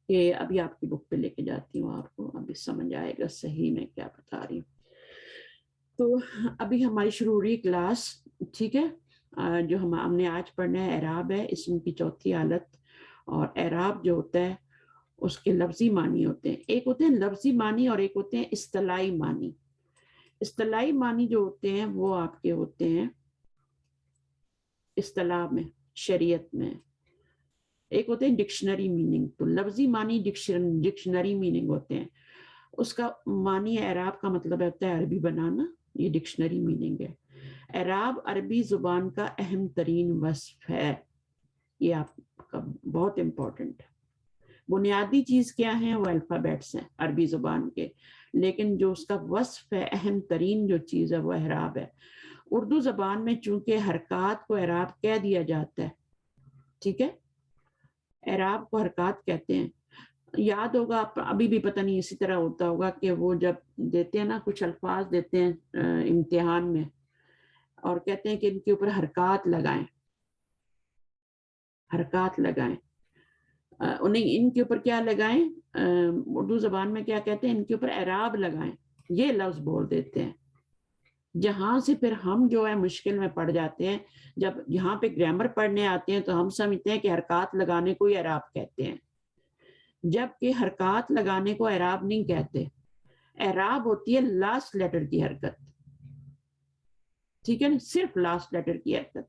کہ ابھی آپ کی بک پہ لے کے جاتی ہوں, آپ کو ابھی سمجھ آئے گا صحیح میں کیا بتا رہی ہوں. تو ابھی ہماری شروع ہو رہی کلاس. ٹھیک ہے, جو ہم نے آج پڑھنا ہے اعراب ہے, اسم کی چوتھی حالت. اور اعراب جو ہوتا ہے اس کے لفظی معنی ہوتے ہیں, ایک ہوتے ہیں لفظی معنی اور ایک ہوتے ہیں اصطلاحی معنی. اصطلاحی معنی جو ہوتے ہیں وہ آپ کے ہوتے ہیں اصطلاح میں, شریعت میں. ایک ہوتے ہیں ڈکشنری میننگ, تو لفظی معنی ڈکشنری میننگ ہوتے ہیں. اس کا معنی اعراب کا مطلب ہوتا ہے عربی بنانا, یہ ڈکشنری میننگ ہے. اعراب عربی زبان کا اہم ترین وصف ہے, یہ آپ کا بہت امپورٹنٹ ہے. بنیادی چیز کیا ہے, وہ الفابیٹس ہیں عربی زبان کے, لیکن جو اس کا وصف ہے, اہم ترین جو چیز ہے وہ اعراب ہے. اردو زبان میں چونکہ حرکات کو اعراب کہہ دیا جاتا ہے, ٹھیک ہے, اعراب کو حرکات کہتے ہیں. یاد ہوگا ابھی بھی پتہ نہیں اسی طرح ہوتا ہوگا کہ وہ جب دیتے ہیں نا, کچھ الفاظ دیتے ہیں امتحان میں اور کہتے ہیں کہ ان کے اوپر حرکات لگائیں, حرکات لگائیں. انہیں ان کے اوپر کیا لگائیں, اردو زبان میں کیا کہتے ہیں, ان کے اوپر اعراب لگائیں, یہ لفظ بول دیتے ہیں. جہاں سے پھر ہم جو ہے مشکل میں پڑ جاتے ہیں. جب یہاں پہ گرامر پڑھنے آتے ہیں تو ہم سمجھتے ہیں کہ حرکات لگانے کو ہی اعراب کہتے ہیں, جبکہ حرکات لگانے کو اعراب نہیں کہتے. اعراب ہوتی ہے لاسٹ لیٹر کی حرکت, ٹھیک ہے نا, صرف لاسٹ لیٹر کی حرکت.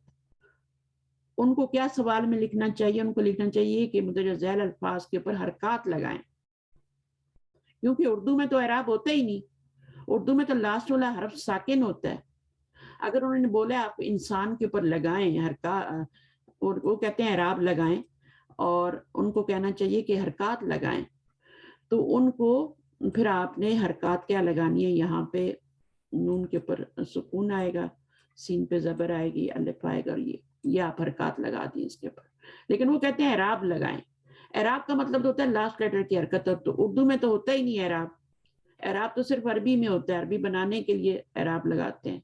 ان کو کیا سوال میں لکھنا چاہیے, ان کو لکھنا چاہیے کہ مندرجہ ذیل الفاظ کے اوپر حرکات لگائیں, کیونکہ اردو میں تو اعراب ہوتا ہی نہیں. اردو میں تو لاسٹ والا حرف ساکن ہوتا ہے. اگر انہوں نے بولا آپ انسان کے اوپر لگائیں حرکات, اور وہ کہتے ہیں اعراب لگائیں, اور ان کو کہنا چاہیے کہ حرکات لگائیں، تو ان کو پھر آپ نے حرکات کیا لگانی ہے، یہاں پہ نون کے اوپر سکون آئے گا، سین پہ زبر آئے گی، الف آئے گا، اور یہ آپ حرکات لگا دیں اس کے اوپر. لیکن وہ کہتے ہیں اعراب لگائیں. اعراب کا مطلب ہوتا ہے لاسٹ لیٹر کی حرکت، تو اردو میں تو ہوتا ہی نہیں اعراب. اعراب تو صرف عربی میں ہوتا ہے، عربی بنانے کے لیے اعراب لگاتے ہیں،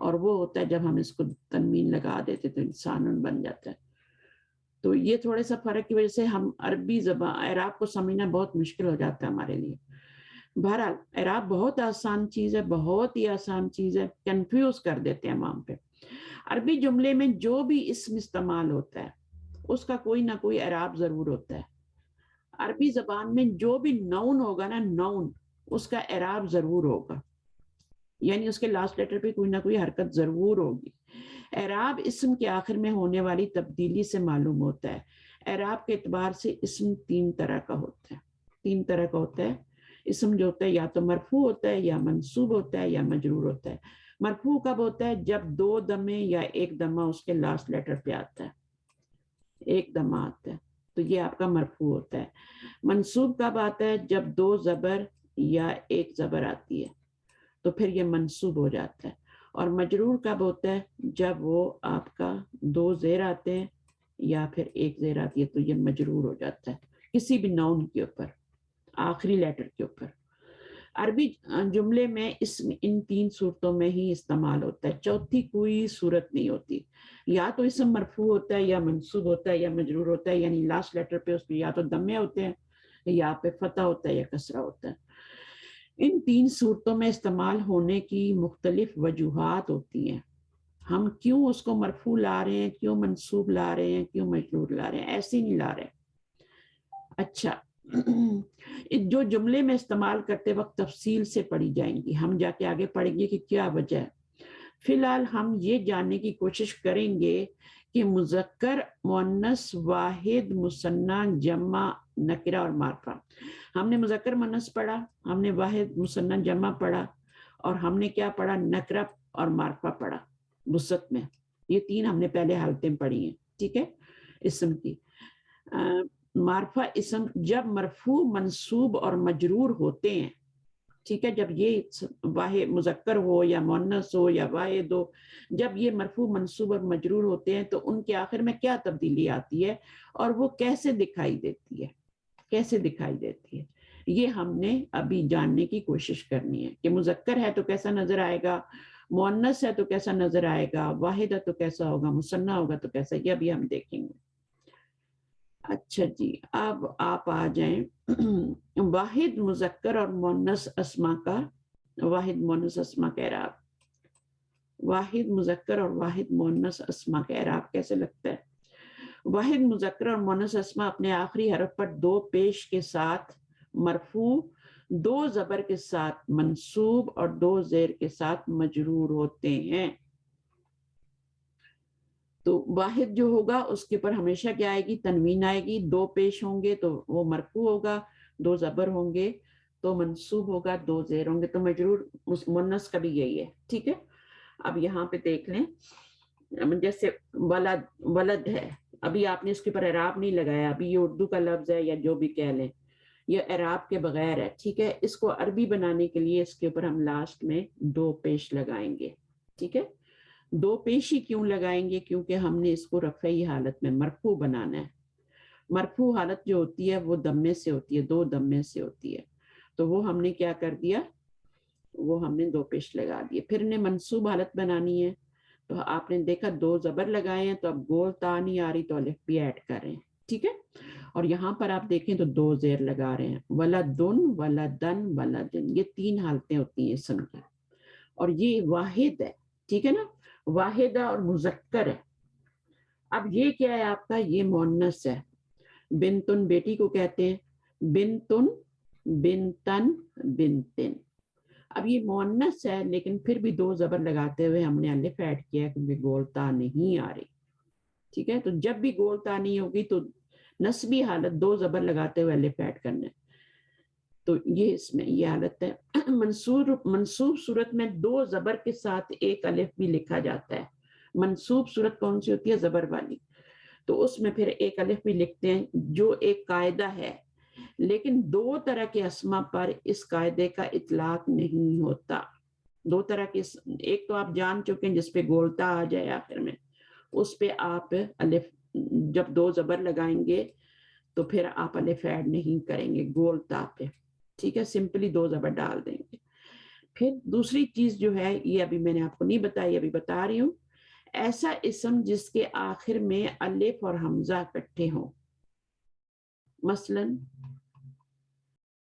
اور وہ ہوتا ہے جب ہم اس کو تنوین لگا دیتے تو انسان بن جاتا ہے. تو یہ تھوڑے سا فرق کی وجہ سے ہم عربی زبان اعراب کو سمجھنا بہت مشکل ہو جاتا ہے ہمارے لیے. بہرحال اعراب بہت آسان چیز ہے، بہت ہی آسان چیز ہے، کنفیوز کر دیتے ہیں وہاں پہ. عربی جملے میں جو بھی اسم استعمال ہوتا ہے اس کا کوئی نہ کوئی اعراب ضرور ہوتا ہے. عربی زبان میں جو بھی نون ہوگا نا، نون، اس کا اعراب ضرور ہوگا، یعنی اس کے لاسٹ لیٹر پہ کوئی نہ کوئی حرکت ضرور ہوگی. اعراب اسم کے آخر میں ہونے والی تبدیلی سے معلوم ہوتا ہے. اعراب کے اعتبار سے اسم تین طرح کا ہوتا ہے. اسم جو ہوتا ہے یا تو مرفوع ہوتا ہے، یا منصوب ہوتا ہے، یا مجرور ہوتا ہے. مرفوع کب ہوتا ہے؟ جب دو دمے یا ایک دمہ اس کے لاسٹ لیٹر پہ آتا ہے، ایک دمہ آتا ہے، تو یہ آپ کا مرفوع ہوتا ہے. منصوب کب آتا ہے؟ جب دو زبر یا ایک زبر آتی ہے، تو پھر یہ منصوب ہو جاتا ہے. اور مجرور کب ہوتا ہے؟ جب وہ آپ کا دو زیر آتے ہیں یا پھر ایک زیر آتی ہے، تو یہ مجرور ہو جاتا ہے کسی بھی نون کے اوپر، آخری لیٹر کے اوپر. عربی جملے میں اسم ان تین صورتوں میں ہی استعمال ہوتا ہے، چوتھی کوئی صورت نہیں ہوتی. یا تو اسم مرفوع ہوتا ہے، یا منصوب ہوتا ہے، یا مجرور ہوتا ہے، یعنی لاسٹ لیٹر پہ اس پہ یا تو دمے ہوتے ہیں، یا پہ فتح ہوتا ہے، یا کسرہ ہوتا ہے. ان تین صورتوں میں استعمال ہونے کی مختلف وجوہات ہوتی ہیں. ہم کیوں اس کو مرفوع لا رہے ہیں، کیوں منصوب لا رہے ہیں، کیوں مجرور لا رہے ہیں، ایسے نہیں لا رہے. اچھا، جو جملے میں استعمال کرتے وقت تفصیل سے پڑھی جائیں گی، ہم جا کے آگے پڑھیں گے کہ کیا وجہ ہے. فی الحال ہم یہ جاننے کی کوشش کریں گے کہ مذکر، مؤنث، واحد، مثنیٰ، جمع، نکرہ اور معرفہ. ہم نے مذکر مؤنث پڑھا، ہم نے واحد مثنیٰ جمع پڑھا، اور ہم نے کیا پڑھا؟ نکرہ اور معرفہ پڑھا وسط میں. یہ تین ہم نے پہلے حالتیں پڑھی ہیں، ٹھیک ہے، اسم کی. معرفہ اسم جب مرفوع، منصوب اور مجرور ہوتے ہیں، ٹھیک ہے، جب یہ واحد مذکر ہو یا مؤنث ہو یا واحد ہو، جب یہ مرفوع، منصوب اور مجرور ہوتے ہیں تو ان کے آخر میں کیا تبدیلی آتی ہے اور وہ کیسے دکھائی دیتی ہے، یہ ہم نے ابھی جاننے کی کوشش کرنی ہے کہ مذکر ہے تو کیسا نظر آئے گا، مؤنث ہے تو کیسا نظر آئے گا، واحد ہے تو کیسا ہوگا، مثنیٰ ہوگا تو کیسا، یہ ابھی ہم دیکھیں گے. اچھا جی، اب آپ آ جائیں واحد مذکر اور مؤنث اسما کا، واحد مؤنث اسما کا اعراب. واحد مذکر اور واحد مؤنث اسما کا اعراب کیسے لگتا ہے؟ واحد مذکر اور مؤنث اسما اپنے آخری حرف پر دو پیش کے ساتھ مرفوع، دو زبر کے ساتھ منصوب اور دو زیر کے ساتھ مجرور ہوتے ہیں. تو واحد جو ہوگا اس کے پر ہمیشہ کیا آئے گی؟ تنوین آئے گی. دو پیش ہوں گے تو وہ مرفوع ہوگا، دو زبر ہوں گے تو منصوب ہوگا، دو زیر ہوں گے تو مجرور. مؤنث کا بھی یہی ہے، ٹھیک ہے. اب یہاں پہ دیکھ لیں، جیسے ولد ہے، ابھی آپ نے اس کے پر اعراب نہیں لگایا، ابھی یہ اردو کا لفظ ہے یا جو بھی کہہ لیں، یہ اعراب کے بغیر ہے، ٹھیک ہے. اس کو عربی بنانے کے لیے اس کے اوپر ہم لاسٹ میں دو پیش لگائیں گے، ٹھیک ہے. دو پیشی کیوں لگائیں گے؟ کیونکہ ہم نے اس کو رفعی حالت میں مرفوع بنانا ہے. مرفوع حالت جو ہوتی ہے وہ دمے سے ہوتی ہے، دو دمے سے ہوتی ہے، تو وہ ہم نے کیا کر دیا؟ وہ ہم نے دو پیش لگا دیے. پھر نے منصوب حالت بنانی ہے تو آپ نے دیکھا دو زبر لگائے ہیں، تو اب گول تا نہیں آ رہی تو الف بھی ایڈ کر رہے ہیں، ٹھیک ہے. اور یہاں پر آپ دیکھیں تو دو زیر لگا رہے ہیں، ولدن، ولدن، ولدن، یہ تین حالتیں ہوتی ہیں اسم کی. اور یہ واحد ہے، ٹھیک ہے نا، واحدہ اور مذکر ہے. اب یہ کیا ہے آپ کا؟ یہ مؤنث ہے. بنتن بیٹی کو کہتے ہیں، بنتن، بنتن، بنتن. اب یہ مؤنث ہے لیکن پھر بھی دو زبر لگاتے ہوئے ہم نے الف ایڈ کیا کیونکہ گولتا نہیں آ رہی، ٹھیک ہے. تو جب بھی گولتا نہیں ہوگی تو نسبی حالت دو زبر لگاتے ہوئے الف ایڈ کرنا ہے. تو یہ اس میں یہ حالت ہے. منصوب صورت میں دو زبر کے ساتھ ایک الف بھی لکھا جاتا ہے. منصوب صورت کون سی ہوتی ہے؟ زبر والی. تو اس میں پھر ایک الف بھی لکھتے ہیں جو ایک قاعدہ ہے، لیکن دو طرح کے اسما پر اس قاعدے کا اطلاق نہیں ہوتا. دو طرح کے، ایک تو آپ جان چکے ہیں جس پہ گولتا آ جائے آخر میں، اس پہ آپ الف جب دو زبر لگائیں گے تو پھر آپ الف ایڈ نہیں کریں گے گولتا پہ، ٹھیک ہے، سمپلی دو زبر ڈال دیں گے. پھر دوسری چیز جو ہے، یہ ابھی میں نے آپ کو نہیں بتائی، ابھی بتا رہی ہوں، ایسا اسم جس کے آخر میں الف اور حمزہ اکٹھے ہوں. مثلا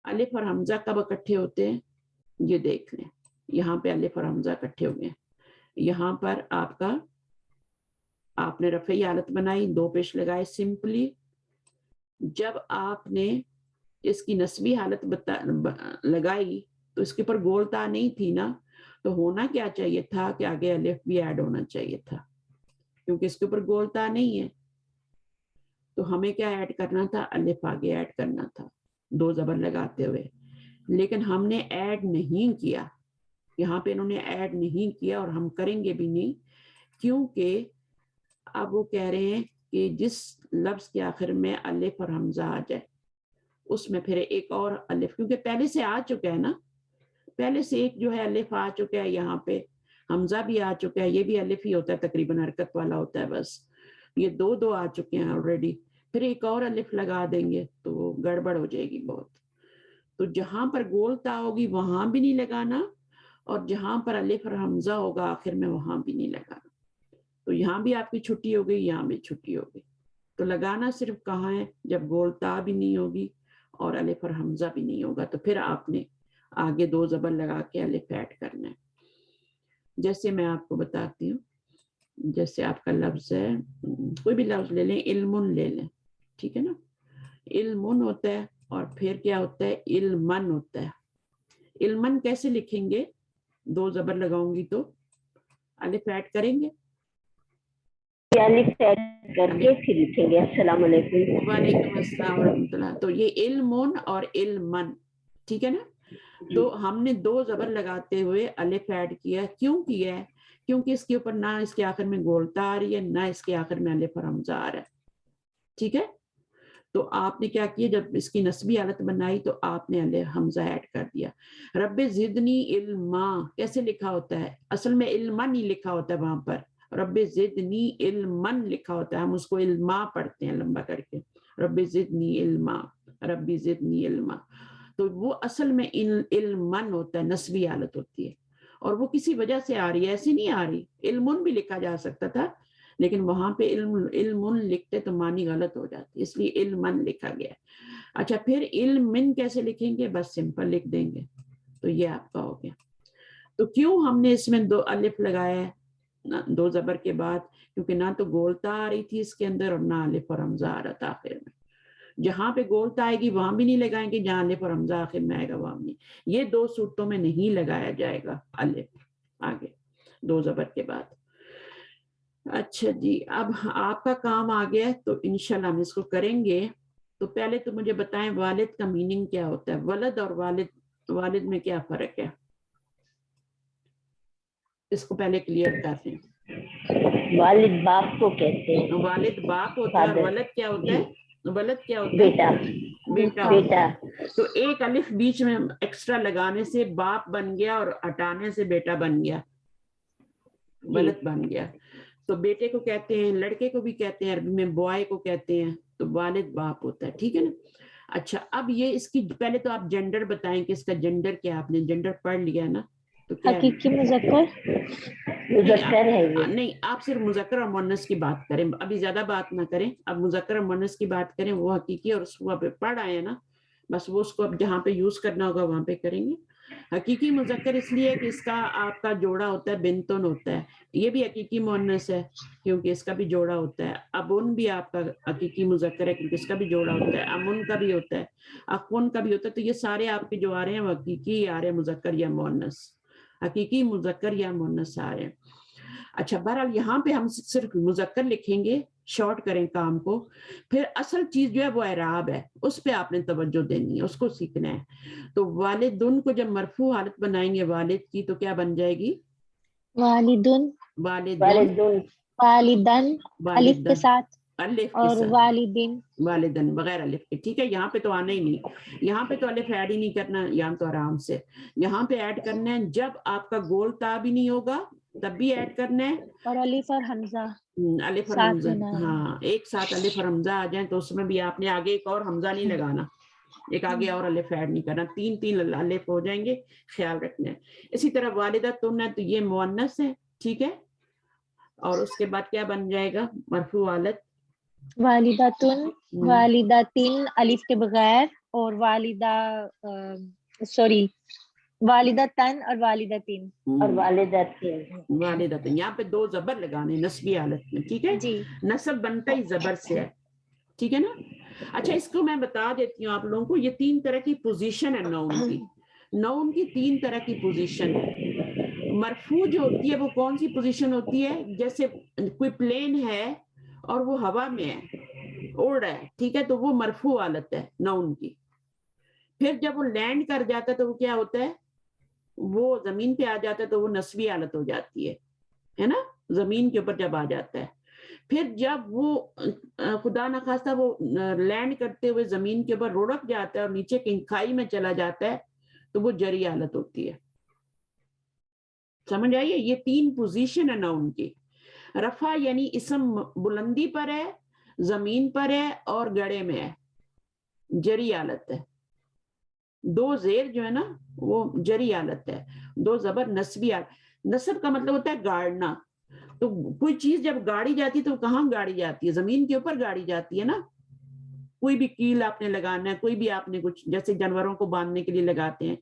الف اور حمزہ کب اکٹھے ہوتے ہیں، یہ دیکھ لیں، یہاں پہ الف اور حمزہ اکٹھے ہو گئے، یہاں پر آپ نے رفعی حالت بنائی، دو پیش لگائے سمپلی. جب آپ نے اس کی نسبی حالت لگائی تو اس کے اوپر گولتا نہیں تھی نا، تو ہونا کیا چاہیے تھا کہ آگے الف بھی ایڈ ہونا چاہیے تھا، کیونکہ اس کے اوپر گولتا نہیں ہے. تو ہمیں کیا ایڈ کرنا تھا، الف آگے ایڈ کرنا تھا دو زبر لگاتے ہوئے، لیکن ہم نے ایڈ نہیں کیا. یہاں پہ انہوں نے ایڈ نہیں کیا اور ہم کریں گے بھی نہیں، کیونکہ اب وہ کہہ رہے ہیں کہ جس لفظ کے آخر میں الف اور حمزہ آ جائے اس میں پھر ایک اور الف، کیونکہ پہلے سے آ چکا ہے نا، پہلے سے ایک جو ہے الف آ چکا ہے، یہاں پہ حمزہ بھی آ چکا ہے، یہ بھی الف ہی ہوتا ہے، تقریباً حرکت والا ہوتا ہے، بس یہ دو آ چکے ہیں آلریڈی. پھر ایک اور الف لگا دیں گے تو وہ گڑبڑ ہو جائے گی بہت. تو جہاں پر گولتا ہوگی وہاں بھی نہیں لگانا، اور جہاں پر الف اور حمزہ ہوگا آخر میں وہاں بھی نہیں لگانا. تو یہاں بھی آپ کی چھٹی ہو گئی، یہاں بھی چھٹی ہو گئی. تو لگانا صرف کہاں ہے، جب گولتا بھی نہیں ہوگی اور الف اور حمزہ بھی نہیں ہوگا، تو پھر آپ نے آگے دو زبر لگا کے الف ایڈ کرنا ہے. جیسے میں آپ کو بتاتی ہوں، جیسے آپ کا لفظ ہے، کوئی بھی لفظ لے لیں، علم لے لیں، ٹھیک ہے نا، علم ہوتا ہے اور پھر کیا ہوتا ہے، علمن ہوتا ہے. علمن کیسے لکھیں گے، دو زبر لگاؤں گی تو الف ایڈ کریں گے، الف ایڈ کر کے پھر لکھیں گے. السلام علیکم. وعلیکم السلام ورحمۃ اللہ. تو یہ علمون اور علمن، ٹھیک ہے نا. تو ہم نے دو زبر لگاتے ہوئے الف ایڈ کیا. کیوں کیا ہے، کیونکہ اس کے اوپر نہ اس کے آخر میں گولتا آ رہی ہے، نہ اس کے آخر میں الف اور حمزہ آ رہا ہے، ٹھیک ہے. تو آپ نے کیا کیا، جب اس کی نسبی حالت بنائی تو آپ نے الف حمزہ ایڈ کر دیا. رب زدنی علما کیسے لکھا ہوتا ہے، اصل میں علمن ہی لکھا ہوتا ہے، وہاں پر رب زدنی علمن لکھا ہوتا ہے، ہم اس کو علما پڑھتے ہیں لمبا کر کے، رب زدنی علما، رب زدنی علما. تو وہ اصل میں علمن ہوتا ہے، نسبی حالت ہوتی ہے، اور وہ کسی وجہ سے آ رہی ہے، ایسی نہیں آ رہی. علمن بھی لکھا جا سکتا تھا، لیکن وہاں پہ علمن لکھتے تو معنی غلط ہو جاتی، اس لیے علمن لکھا گیا. اچھا، پھر علمن کیسے لکھیں گے، بس سمپل لکھ دیں گے. تو یہ آپ کا ہو گیا. تو کیوں ہم نے اس میں دو الف لگایا ہے دو زبر کے بعد، کیونکہ نہ تو گولتا آ رہی تھی اس کے اندر اور نہ الف اور حمزہ آ رہا تھا آخر میں. جہاں پہ گولتا آئے گی وہاں بھی نہیں لگائیں گے، جہاں الف اور حمزہ آخر میں آئے گا وہاں نہیں. یہ دو صورتوں میں نہیں لگایا جائے گا الف آگے دو زبر کے بعد. اچھا جی، اب آپ کا کام آ گیا تو انشاءاللہ ہم اس کو کریں گے. تو پہلے تو مجھے بتائیں والد کا میننگ کیا ہوتا ہے، ولد اور والد میں کیا فرق ہے، اس کو پہلے کلیئر کر لیں. والد باپ کو کہتے ہیں، والد باپ ہوتا ہے، اور ولد کیا ہوتا ہے، ولد کیا ہوتا ہے، بیٹا. بیٹا ہوتا ہے. تو ایک الف بیچ میں ایکسٹرا لگانے سے باپ بن گیا اور ہٹانے سے بیٹا بن گیا، ولد بن گیا. تو بیٹے کو کہتے ہیں، لڑکے کو بھی کہتے ہیں، عربی میں بوائے کو کہتے ہیں. تو والد باپ ہوتا ہے، ٹھیک ہے نا. اچھا، اب یہ اس کی پہلے تو آپ جینڈر بتائیں کہ اس کا جینڈر کیا، آپ نے جینڈر پڑھ لیا نا، تو کیا حقیقی مذکر، مذکر ہے یہ. نہیں، آپ صرف مذکر اور مؤنث کی بات کریں، ابھی زیادہ بات نہ کریں. اب مذکر اور مؤنث کی بات کریں، وہ حقیقی اور اس پہ پڑھ آئے نا، بس وہ اس کو اب جہاں پہ یوز کرنا ہوگا وہاں پہ کریں گے. حقیقی مذکر اس لیے کہ اس کا آپ کا جوڑا ہوتا ہے، بنتن ہوتا ہے. یہ بھی حقیقی مؤنث ہے کیونکہ اس کا بھی جوڑا ہوتا ہے. ابن بھی آپ کا حقیقی مذکر ہے کیونکہ اس کا بھی جوڑا ہوتا ہے. امن کا بھی ہوتا ہے، اخون کا بھی ہوتا ہے. تو یہ سارے آپ کے جو آ رہے ہیں وہ حقیقی آ رہے ہیں، مذکر یا مؤنث، حقیقی مذکر یا مؤنث آ رہے ہیں. اچھا، بہرحال یہاں پہ ہم صرف مذکر لکھیں گے، شارٹ کریں کام کو. پھر اصل چیز جو ہے وہ اعراب ہے، اس پہ آپ نے توجہ دینی ہے، اس کو سیکھنا ہے. تو والدن کو جب مرفوع حالت بنائیں گے والد کی تو کیا بن جائے گی، والدن، والدن، والدن، والدن الف کے والدن. ساتھ. الف کے اور ساتھ والدین والدن بغیر الف کے. ٹھیک ہے, یہاں پہ تو آنا ہی نہیں, یہاں پہ تو الف ایڈ ہی نہیں کرنا, یہاں تو آرام سے یہاں پہ ایڈ کرنا ہے. جب آپ کا گول تا بھی نہیں ہوگا تب بھی ایڈ کرنا ہے, اور الف اور حمزہ الف اور ساتھ حمزہ. میں نہ آئے. ہاں ایک ساتھ الف اور حمزہ آ جائیں تو اس میں بھی آپ نے آگے ایک اور حمزہ نہیں لگانا, ایک آگے اور الف ایڈ نہیں کرنا, تین الف ہو جائیں گے, خیال رکھنا ہے. اسی طرح والدہ تن ہے تو یہ مؤنث ہے, ٹھیک ہے, اور اس کے بعد کیا بن جائے گا مرفوع حالت, والدتن والدتن الف کے بغیر, اور والدہ سوری والدتن اور والدتن اور والدتین. والدتن. یہاں پہ دو زبر لگانے نسبی حالت میں, ٹھیک ہے, جی. نصب بنتا ہی زبر سے ہے, ٹھیک ہے نا. اچھا اس کو میں بتا دیتی ہوں آپ لوگوں کو, یہ تین طرح کی پوزیشن ہے نون کی, نون کی تین طرح کی پوزیشن ہے. مرفوع جو ہوتی ہے وہ کون سی پوزیشن ہوتی ہے, جیسے کوئی پلین ہے اور وہ ہوا میں ہے, اڑ رہا ہے, ٹھیک ہے, تو وہ مرفوع حالت ہے نون کی. پھر جب وہ لینڈ کر جاتا ہے تو وہ کیا ہوتا ہے, وہ زمین پہ آ جاتا ہے تو وہ نسبی حالت ہو جاتی ہے نا, زمین کے اوپر جب آ جاتا ہے. پھر جب وہ خدا نخواستہ وہ لینڈ کرتے ہوئے زمین کے اوپر رڑک جاتا ہے اور نیچے کہیں کھائی میں چلا جاتا ہے تو وہ جری حالت ہوتی ہے. سمجھ آئیے, یہ تین پوزیشن ہے نون کی. رفع یعنی اسم بلندی پر ہے, زمین پر ہے اور گڑے میں ہے, جری حالت ہے. دو زیر جو ہے نا وہ جری حالت ہے, دو زبر نسبی حالت. نصب کا مطلب ہوتا ہے گاڑنا. تو کوئی چیز جب گاڑی جاتی ہے تو کہاں گاڑی جاتی ہے, زمین کے اوپر گاڑی جاتی ہے نا. کوئی بھی کیل آپ نے لگانا ہے, کوئی بھی آپ نے کچھ جیسے جانوروں کو باندھنے کے لیے لگاتے ہیں,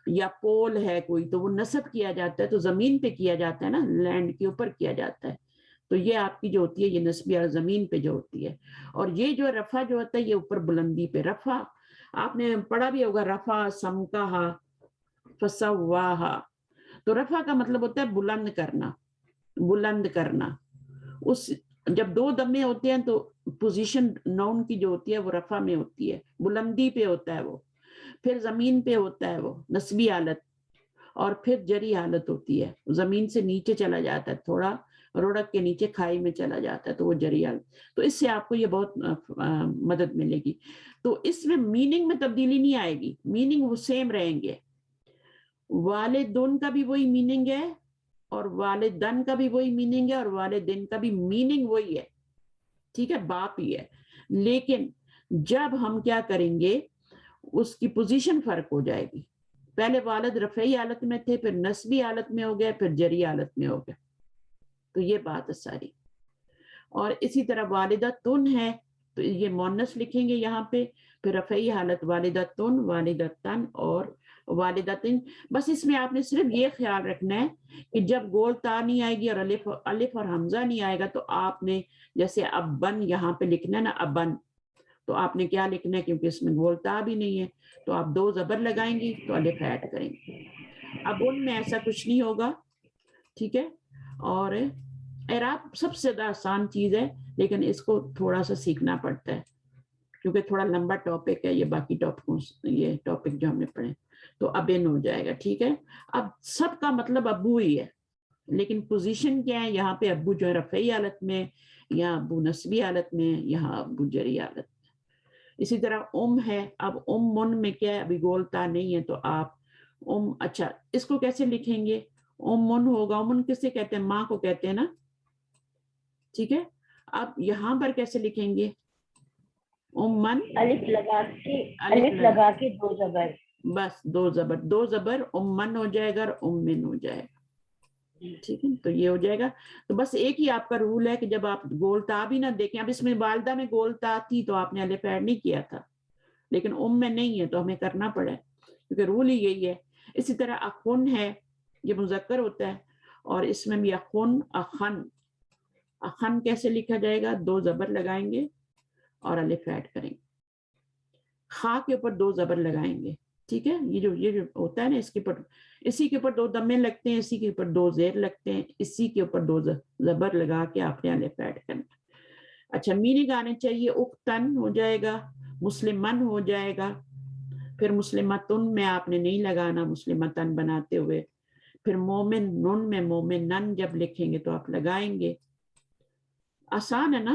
یا پول ہے کوئی, تو وہ نصب کیا جاتا ہے تو زمین پہ کیا جاتا ہے نا, لینڈ کے اوپر کیا جاتا ہے. تو یہ آپ کی جو ہوتی ہے یہ نسبی اور زمین پہ جو ہوتی ہے. اور یہ جو رفع جو ہوتا ہے یہ اوپر بلندی پہ. رفع آپ نے پڑھا بھی ہوگا, رفع سمکہا فسواہا. تو رفع کا مطلب ہوتا ہے بلند کرنا, بلند کرنا. اس جب دو دمے ہوتے ہیں تو پوزیشن نون کی جو ہوتی ہے وہ رفع میں ہوتی ہے, بلندی پہ ہوتا ہے وہ. پھر زمین پہ ہوتا ہے وہ نسبی حالت, اور پھر جری حالت ہوتی ہے, زمین سے نیچے چلا جاتا ہے, تھوڑا روڑک کے نیچے کھائی میں چلا جاتا ہے تو وہ جری حالت. تو اس سے آپ کو یہ بہت مدد ملے گی. تو اس میں میننگ میں تبدیلی نہیں آئے گی, میننگ وہ سیم رہیں گے. والدن کا بھی وہی میننگ ہے, اور والدن کا بھی وہی میننگ ہے, اور والدین کا بھی میننگ وہی ہے, ٹھیک ہے, باپ ہی ہے. لیکن جب ہم کیا کریں گے, اس کی پوزیشن فرق ہو جائے گی. پہلے والد رفعی حالت میں تھے, پھر نسبی حالت میں ہو گئے, پھر جری حالت میں ہو گئے. تو یہ بات ہے ساری. اور اسی طرح والدہ تن ہے تو یہ مونس لکھیں گے یہاں پہ, پھر رفعی حالت والدہ تن, والدہ تن اور والدتن. بس اس میں آپ نے صرف یہ خیال رکھنا ہے کہ جب گول تا نہیں آئے گی اور الف اور حمزہ نہیں آئے گا تو آپ نے جیسے ابن یہاں پہ لکھنا ہے نا, ابن, تو آپ نے کیا لکھنا ہے, کیونکہ اس میں گول تا بھی نہیں ہے تو آپ دو زبر لگائیں گی تو الف ایڈ کریں گے. اب ان میں ایسا کچھ نہیں ہوگا, ٹھیک ہے. اور اعراب سب سے زیادہ آسان چیز ہے, لیکن اس کو تھوڑا سا سیکھنا پڑتا ہے کیونکہ تھوڑا لمبا ٹاپک ہے یہ, باقی ٹاپکوں یہ ٹاپک جو ہم نے پڑھے. تو ابن ہو جائے گا, ٹھیک ہے. اب سب کا مطلب ابو ہی ہے, لیکن پوزیشن کیا ہے, یہاں پہ ابو جو ہے رفعی حالت میں, یہاں ابو نسبی حالت میں, یہاں ابو جری حالت میں. اسی طرح ہے, اب من میں کیا ہے, ابھی گولتا نہیں ہے تو آپ اچھا اس کو کیسے لکھیں گے, من ہوگا. من کسے کہتے ہیں, ماں کو کہتے ہیں نا, ٹھیک ہے. اب یہاں پر کیسے لکھیں گے, من الف لگا کے دو زبر, بس دو زبر من ہو جائے گا اور من ہو جائے گا, ٹھیک ہے. تو یہ ہو جائے گا. تو بس ایک ہی آپ کا رول ہے کہ جب آپ گول تا بھی نہ دیکھیں, اب اس میں والدہ میں گول تا تھی تو آپ نے الف ایڈ نہیں کیا تھا, لیکن میں نہیں ہے تو ہمیں کرنا پڑا ہے کیونکہ رول ہی یہی ہے. اسی طرح اخن ہے, یہ مذکر ہوتا ہے, اور اس میں بھی اخن, اخن. اخن کیسے لکھا جائے گا, دو زبر لگائیں گے اور الف ایڈ کریں گے. خا کے اوپر دو زبر لگائیں گے, ٹھیک ہے. یہ جو ہوتا ہے نا, اس کے اوپر, اسی کے اوپر دو دمے لگتے ہیں, اسی کے اوپر دو زیر لگتے ہیں, اسی کے اوپر دو زبر لگا کے آپ نے الف ایڈ کرنا. اچھا میننگ آنے چاہیے, اختن ہو جائے گا, مسلمن ہو جائے گا, پھر مسلمتن میں آپ نے نہیں لگانا مسلمتن بناتے ہوئے, پھر مومن نن میں مومن نن جب لکھیں گے تو آپ لگائیں گے. آسان ہے نا,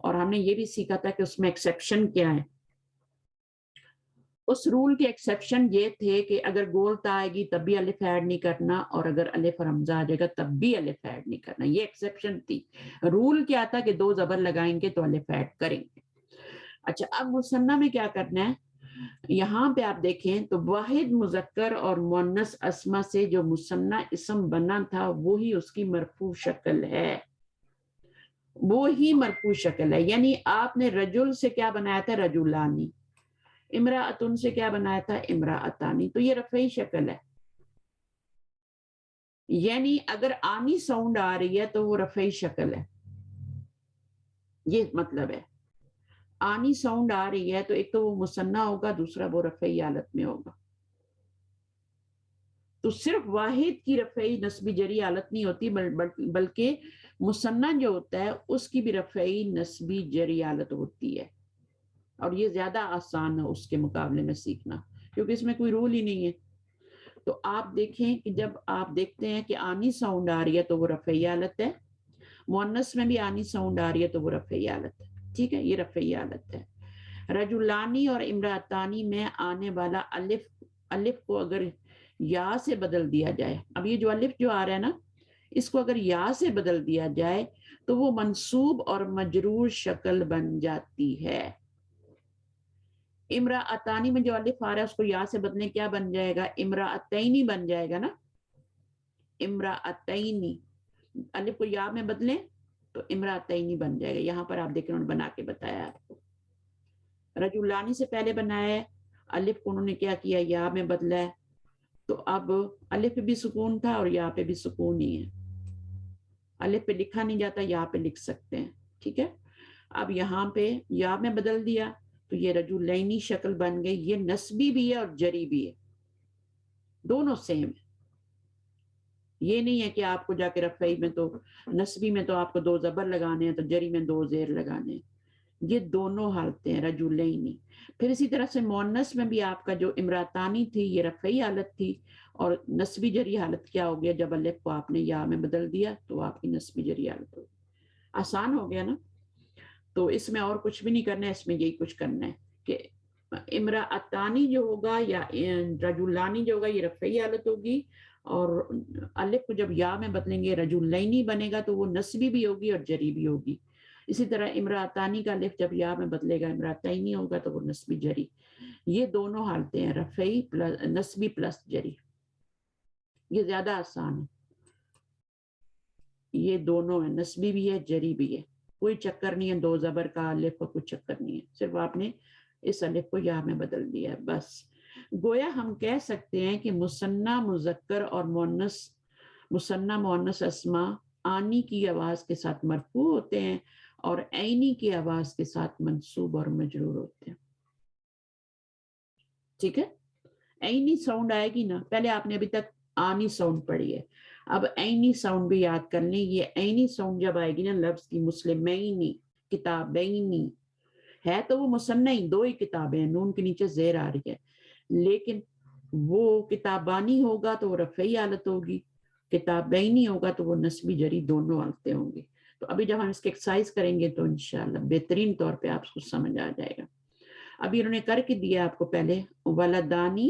اور ہم نے یہ بھی سیکھا تھا کہ اس میں ایکسیپشن کیا ہے. اس رول کے ایکسیپشن یہ تھے کہ اگر گول تا آئے گی تب بھی الف ایڈ نہیں کرنا، اور اگر الف اور حمزہ آ جائے گا تب بھی الف ایڈ نہیں کرنا. یہ ایکسیپشن تھی. رول کیا تھا کہ 2 زبر لگائیں گے تو الف ایڈ کریں گے. اچھا اب مثنیٰ میں کیا کرنا ہے؟ یہاں پہ آپ دیکھیں تو واحد مذکر اور مؤنث اسما سے جو مثنیٰ اسم بنا تھا وہی اس کی مرفوع شکل ہے، وہی مرفوع شکل ہے. یعنی آپ نے رجل سے کیا بنایا تھا؟ رجلانی. امرأتن سے کیا بنایا تھا؟ امرأتانی. تو یہ رفعی شکل ہے. یعنی اگر آنی ساؤنڈ آ رہی ہے تو وہ رفعی شکل ہے. یہ مطلب ہے آنی ساؤنڈ آ رہی ہے تو ایک تو وہ مثنیٰ ہوگا، دوسرا وہ رفعی حالت میں ہوگا. تو صرف واحد کی رفعی نصبی جری حالت نہیں ہوتی، بلکہ مثنیٰ جو ہوتا ہے اس کی بھی رفعی نصبی جری حالت ہوتی ہے. اور یہ زیادہ آسان ہے اس کے مقابلے میں سیکھنا، کیونکہ اس میں کوئی رول ہی نہیں ہے. تو آپ دیکھیں کہ جب آپ دیکھتے ہیں کہ آنی ساؤنڈ آ رہی ہے تو وہ رفعی حالت ہے، مؤنث میں بھی آنی ساؤنڈ آ رہی ہے تو وہ رفعی حالت ہے. ٹھیک ہے، یہ رفعی حالت ہے. رجلانی اور امراتانی میں آنے والا الف کو اگر یا سے بدل دیا جائے، اب یہ جو الف جو آ رہا ہے نا، اس کو اگر یا سے بدل دیا جائے تو وہ منصوب اور مجرور شکل بن جاتی ہے. امرأتانی میں جو الف آ رہا ہے اس کو یا سے بدلنے کیا بن جائے گا؟ امرأتینی بن جائے گا نا. امرأتینی الف کو یا میں بدلیں تو امرأتینی بن جائے گا. یہاں پر آپ دیکھیں انہوں نے بنا کے بتایا آپ کو. رجلانی سے پہلے بنایا ہے، الف کو انہوں نے کیا کیا؟ یا میں بدلا ہے. تو اب الف پہ بھی سکون تھا اور یا پہ بھی سکون ہی ہے. الف پہ لکھا نہیں جاتا، یا پہ لکھ سکتے ہیں. ٹھیک ہے، اب یہاں پہ یا میں بدل دیا تو یہ رجلینی شکل بن گئی. یہ نسبی بھی ہے اور جری بھی ہے، دونوں سیم ہے. یہ نہیں ہے کہ آپ کو جا کے رفعی میں تو نسبی میں تو آپ کو 2 زبر لگانے ہیں تو جری میں 2 زیر لگانے ہیں. یہ دونوں حالتیں ہیں رجلینی. پھر اسی طرح سے مؤنث میں بھی آپ کا جو امراتانی تھی یہ رفعی حالت تھی، اور نسبی جری حالت کیا ہو گیا؟ جب الف کو آپ نے یا میں بدل دیا تو آپ کی نسبی جری حالت ہوگی. آسان ہو گیا نا. تو اس میں اور کچھ بھی نہیں کرنا ہے، اس میں یہی کچھ کرنا ہے کہ امرأتانی جو ہوگا یا رجلانی جو ہوگا یہ رفعی حالت ہوگی، اور الف کو جب یا میں بدلیں گے رجلینی بنے گا تو وہ نسبی بھی ہوگی اور جری بھی ہوگی. اسی طرح امرأتانی کا الف جب یا میں بدلے گا امرأتینی ہوگا تو وہ نسبی جری. یہ دونوں حالتیں ہیں، رفعی نسبی پلس جری. یہ زیادہ آسان ہے. یہ دونوں ہیں، نسبی بھی ہے جری بھی ہے. کوئی چکر نہیں ہے 2 زبر کا، الف کا کوئی چکر نہیں ہے. صرف آپ نے اس الف کو یا میں بدل دیا ہے بس. گویا ہم کہہ سکتے ہیں کہ مثنیٰ مذکر اور مؤنث، مثنیٰ مؤنث اسماء آنی کی آواز کے ساتھ مرفوع ہوتے ہیں اور عینی کی آواز کے ساتھ منصوب اور مجرور ہوتے ہیں. ٹھیک ہے، عینی ساؤنڈ آئے گی نا. پہلے آپ نے ابھی تک آنی ساؤنڈ پڑھی ہے، اب عینی ساؤنڈ بھی یاد کر لیں. یہ عینی ساؤنڈ جب آئے گی نا لفظ کی، مسلمینی، کتابینی، ہے تو وہ مثنیٰ ہی، 2 ہی کتابیں ہیں، نون کے نیچے زیر آ رہی ہے، لیکن وہ کتابانی ہوگا تو وہ رفعی حالت ہوگی، کتابینی ہوگا تو وہ نسبی جری دونوں حالتیں ہوں گی. تو ابھی جب ہم اس کے ایکسرسائز کریں گے تو انشاءاللہ بہترین طور پہ آپ کو سمجھ آ جائے گا. ابھی انہوں نے کر کے دیا آپ کو پہلے ولدانی.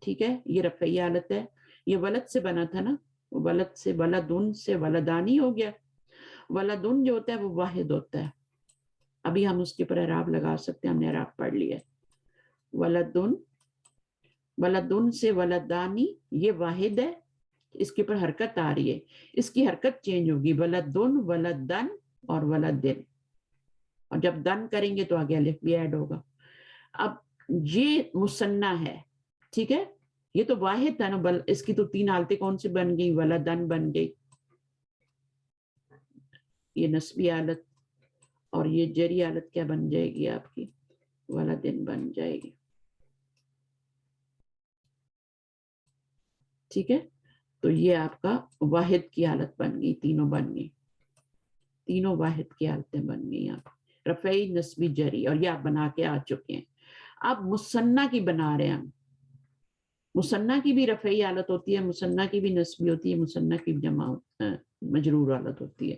ٹھیک ہے، یہ رفعی حالت ہے. یہ ولد سے بنا تھا نا، ولد سے ولدن سے ولدانی ہو گیا. ولدن جو ہوتا ہے وہ واحد ہوتا ہے. ابھی ہم اس کے پر اعراب لگا سکتے ہیں، ہم نے اعراب پڑھ لیا. ولدن، ولدن سے ولدانی، یہ واحد ہے، اس کے پر حرکت آ رہی ہے، اس کی حرکت چینج ہوگی، ولدن، ولدن اور ولدن. اور جب دن کریں گے تو آگے الف بھی ایڈ ہوگا. اب یہ مثنیٰ ہے. ٹھیک ہے، یہ تو واحد تھا نا، اس کی تو 3 حالتیں کون سی بن گئی؟ ولدن بن گئی، یہ نسبی حالت، اور یہ جری حالت کیا بن جائے گی آپ کی؟ ولدن بن جائے گی. ٹھیک ہے، تو یہ آپ کا واحد کی حالت بن گئی، تینوں بن گئی، تینوں واحد کی حالتیں بن گئی. آپ رفعی نسبی جری، اور یہ آپ بنا کے آ چکے ہیں. اب مثنیٰ کی بنا رہے ہیں ہم. مثنیٰ کی بھی رفعی حالت ہوتی ہے، مثنیٰ کی بھی نسبی ہوتی ہے، مثنیٰ کی بھی جمع مجرور حالت ہوتی ہے.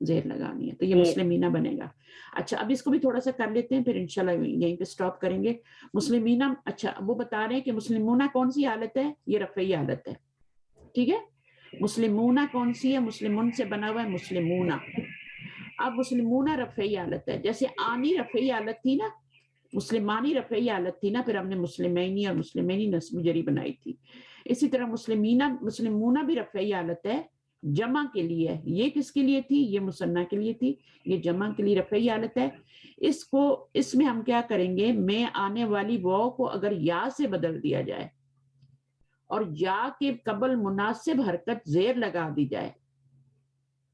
زیر لگانی ہے، تو یہ مسلمینہ بنے گا. اچھا اب اس کو بھی تھوڑا سا کر لیتے ہیں، پھر انشاءاللہ یہیں پہ سٹاپ کریں گے. مسلمینہ، اچھا وہ بتا رہے ہیں کہ مسلمونہ کون سی حالت ہے؟ یہ رفعی حالت ہے. ٹھیک ہے، مسلمونہ کون سی ہے؟ مسلمون سے بنا ہوا ہے مسلمونہ. اب مسلمونہ رفعی حالت ہے، جیسے آنی رفعی حالت تھی نا، مسلمانی رفعی حالت تھی نا، پھر ہم نے مسلمینی اور مسلمینی نصب جری بنائی تھی. اسی طرح مسلمونہ بھی رفعی حالت ہے، جمع کے لیے. یہ کس کے لیے تھی؟ یہ مثنیٰ کے لیے تھی، یہ جمع کے لیے رفعی حالت ہے. اس میں ہم کیا کریں گے؟ میں آنے والی واو کو اگر یا سے بدل دیا جائے اور یا کے قبل مناسب حرکت زیر لگا دی جائے،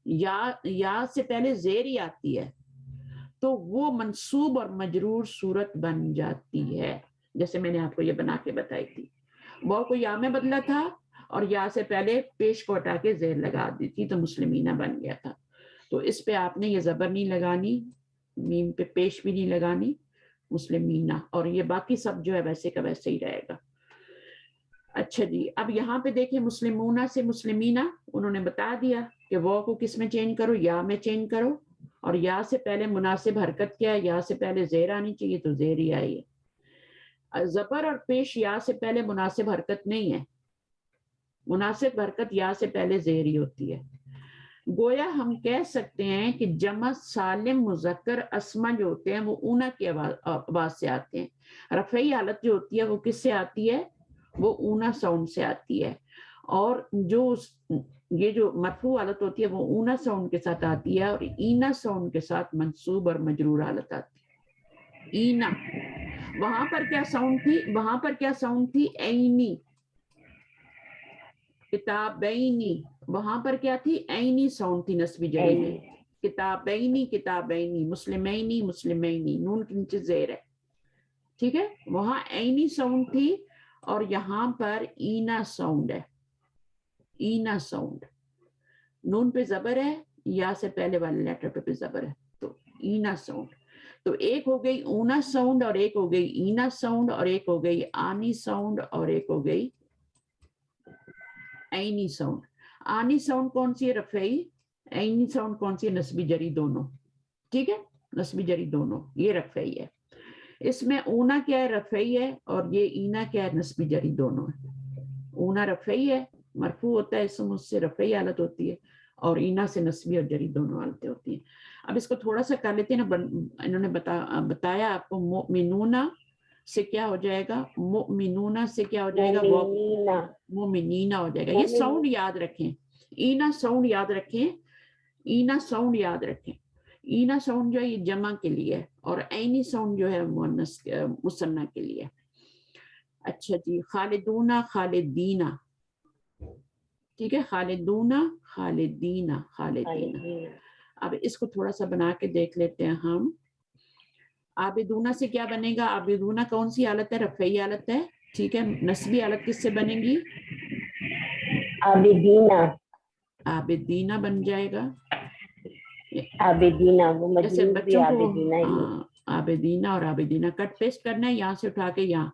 یا سے پہلے زیر ہی آتی ہے، تو وہ منصوب اور مجرور صورت بن جاتی ہے. جیسے میں نے آپ کو یہ بنا کے بتائی تھی، واو کو یا میں بدلا تھا اور یا سے پہلے پیش کو ہٹا کے زیر لگا دی تھی، تو مسلمینہ بن گیا تھا. تو اس پہ آپ نے یہ زبر نہیں لگانی، میم پہ پیش بھی نہیں لگانی، مسلمینہ. اور یہ باقی سب جو ہے ویسے کا ویسے ہی رہے گا. اچھا جی، اب یہاں پہ دیکھیں مسلمونہ سے مسلمینہ انہوں نے بتا دیا کہ واو کو کس میں چینج کرو؟ یا میں چینج کرو، اور یا سے پہلے مناسب حرکت کیا ہے؟ یا سے پہلے زیر آنی چاہیے، تو زیر ہی آئی ہے. زبر اور پیش یا سے پہلے مناسب حرکت نہیں ہے، مناسب حرکت یا سے پہلے زیر ہی ہوتی ہے. گویا ہم کہہ سکتے ہیں کہ جمع سالم مذکر اسما جو ہوتے ہیں وہ اونا کی آواز سے آتے ہیں. رفعی حالت جو ہوتی ہے وہ کس سے آتی ہے؟ وہ اونا ساؤنڈ سے آتی ہے. اور یہ جو مرفوع حالت ہوتی ہے وہ اونا ساؤنڈ کے ساتھ آتی ہے، اور اینا ساؤنڈ کے ساتھ منصوب اور مجرور حالت آتی ہے. اینا، وہاں پر کیا ساؤنڈ تھی؟ وہاں پر کیا ساؤنڈ تھی؟ اینی. کتابینی، وہاں پر کیا تھی؟ اینی ساؤنڈ تھی نصبی جری میں. کتابینی کتابینی، مسلمینی مسلمینی، نون کے نیچے زیر ہے. ٹھیک ہے، وہاں اینی ساؤنڈ تھی اور یہاں پر اینا ساؤنڈ ہے. اینا ساؤنڈ، نون پہ زبر ہے، یا سے پہلے والے لیٹر پہ زبر ہے، تو اینا ساؤنڈ. تو ایک ہو گئی اونا ساؤنڈ، اور ایک ہو گئی اینا ساؤنڈ، اور ایک ہو گئی آنی ساؤنڈ، اور ایک ہو گئی اینی ساؤنڈ. آنی ساؤنڈ کون سی ہے؟ رفعی. اینی ساؤنڈ کون سی ہے؟ نصبی جری دونوں. ٹھیک ہے، نصبی جری دونوں، یہ رفعی ہے. اس میں اونا کیا ہے؟ رفعی ہے، اور یہ اینا کیا ہے؟ نصبی جری دونوں ہے. اونا رفعی ہے، مرفوع ہوتا ہے اسم، اس سے رفعی حالت ہوتی ہے، اور اینا سے نصبی اور جری دونوں حالتیں ہوتی ہیں. اب اس کو تھوڑا سا کر لیتے ہیں نا. انہوں نے بتایا آپ کو مؤمنون سے کیا ہو جائے گا؟ مؤمنون سے کیا ہو جائے گا؟ مومنینا ہو جائے گا. یہ ساؤنڈ یاد رکھیں، اینا ساؤنڈ یاد رکھیں، اینا ساؤنڈ یاد رکھیں. اینا ساؤنڈ جو ہے یہ جمع کے لیے، اور اینی ساؤنڈ جو ہے مثنیٰ کے لیے. اچھا جی، خالدون خالدینا. ٹھیک ہے، خالدون خالدینا خالدینا. اب اس کو تھوڑا سا بنا کے دیکھ لیتے ہیں ہم. عابدونہ سے کیا بنے گا؟ عابدونہ کون سی حالت ہے؟ رفعی حالت ہے. ٹھیک ہے، نصبی حالت کس سے بنے گی؟ عابدینہ. عابدینہ بن جائے گا. عابدینہ، وہ جیسے مجرور بھی بچوں کو عابدینہ ہی ہے. عابدینہ اور عابدینہ کٹ پیسٹ کرنا ہے، یہاں سے اٹھا کے یہاں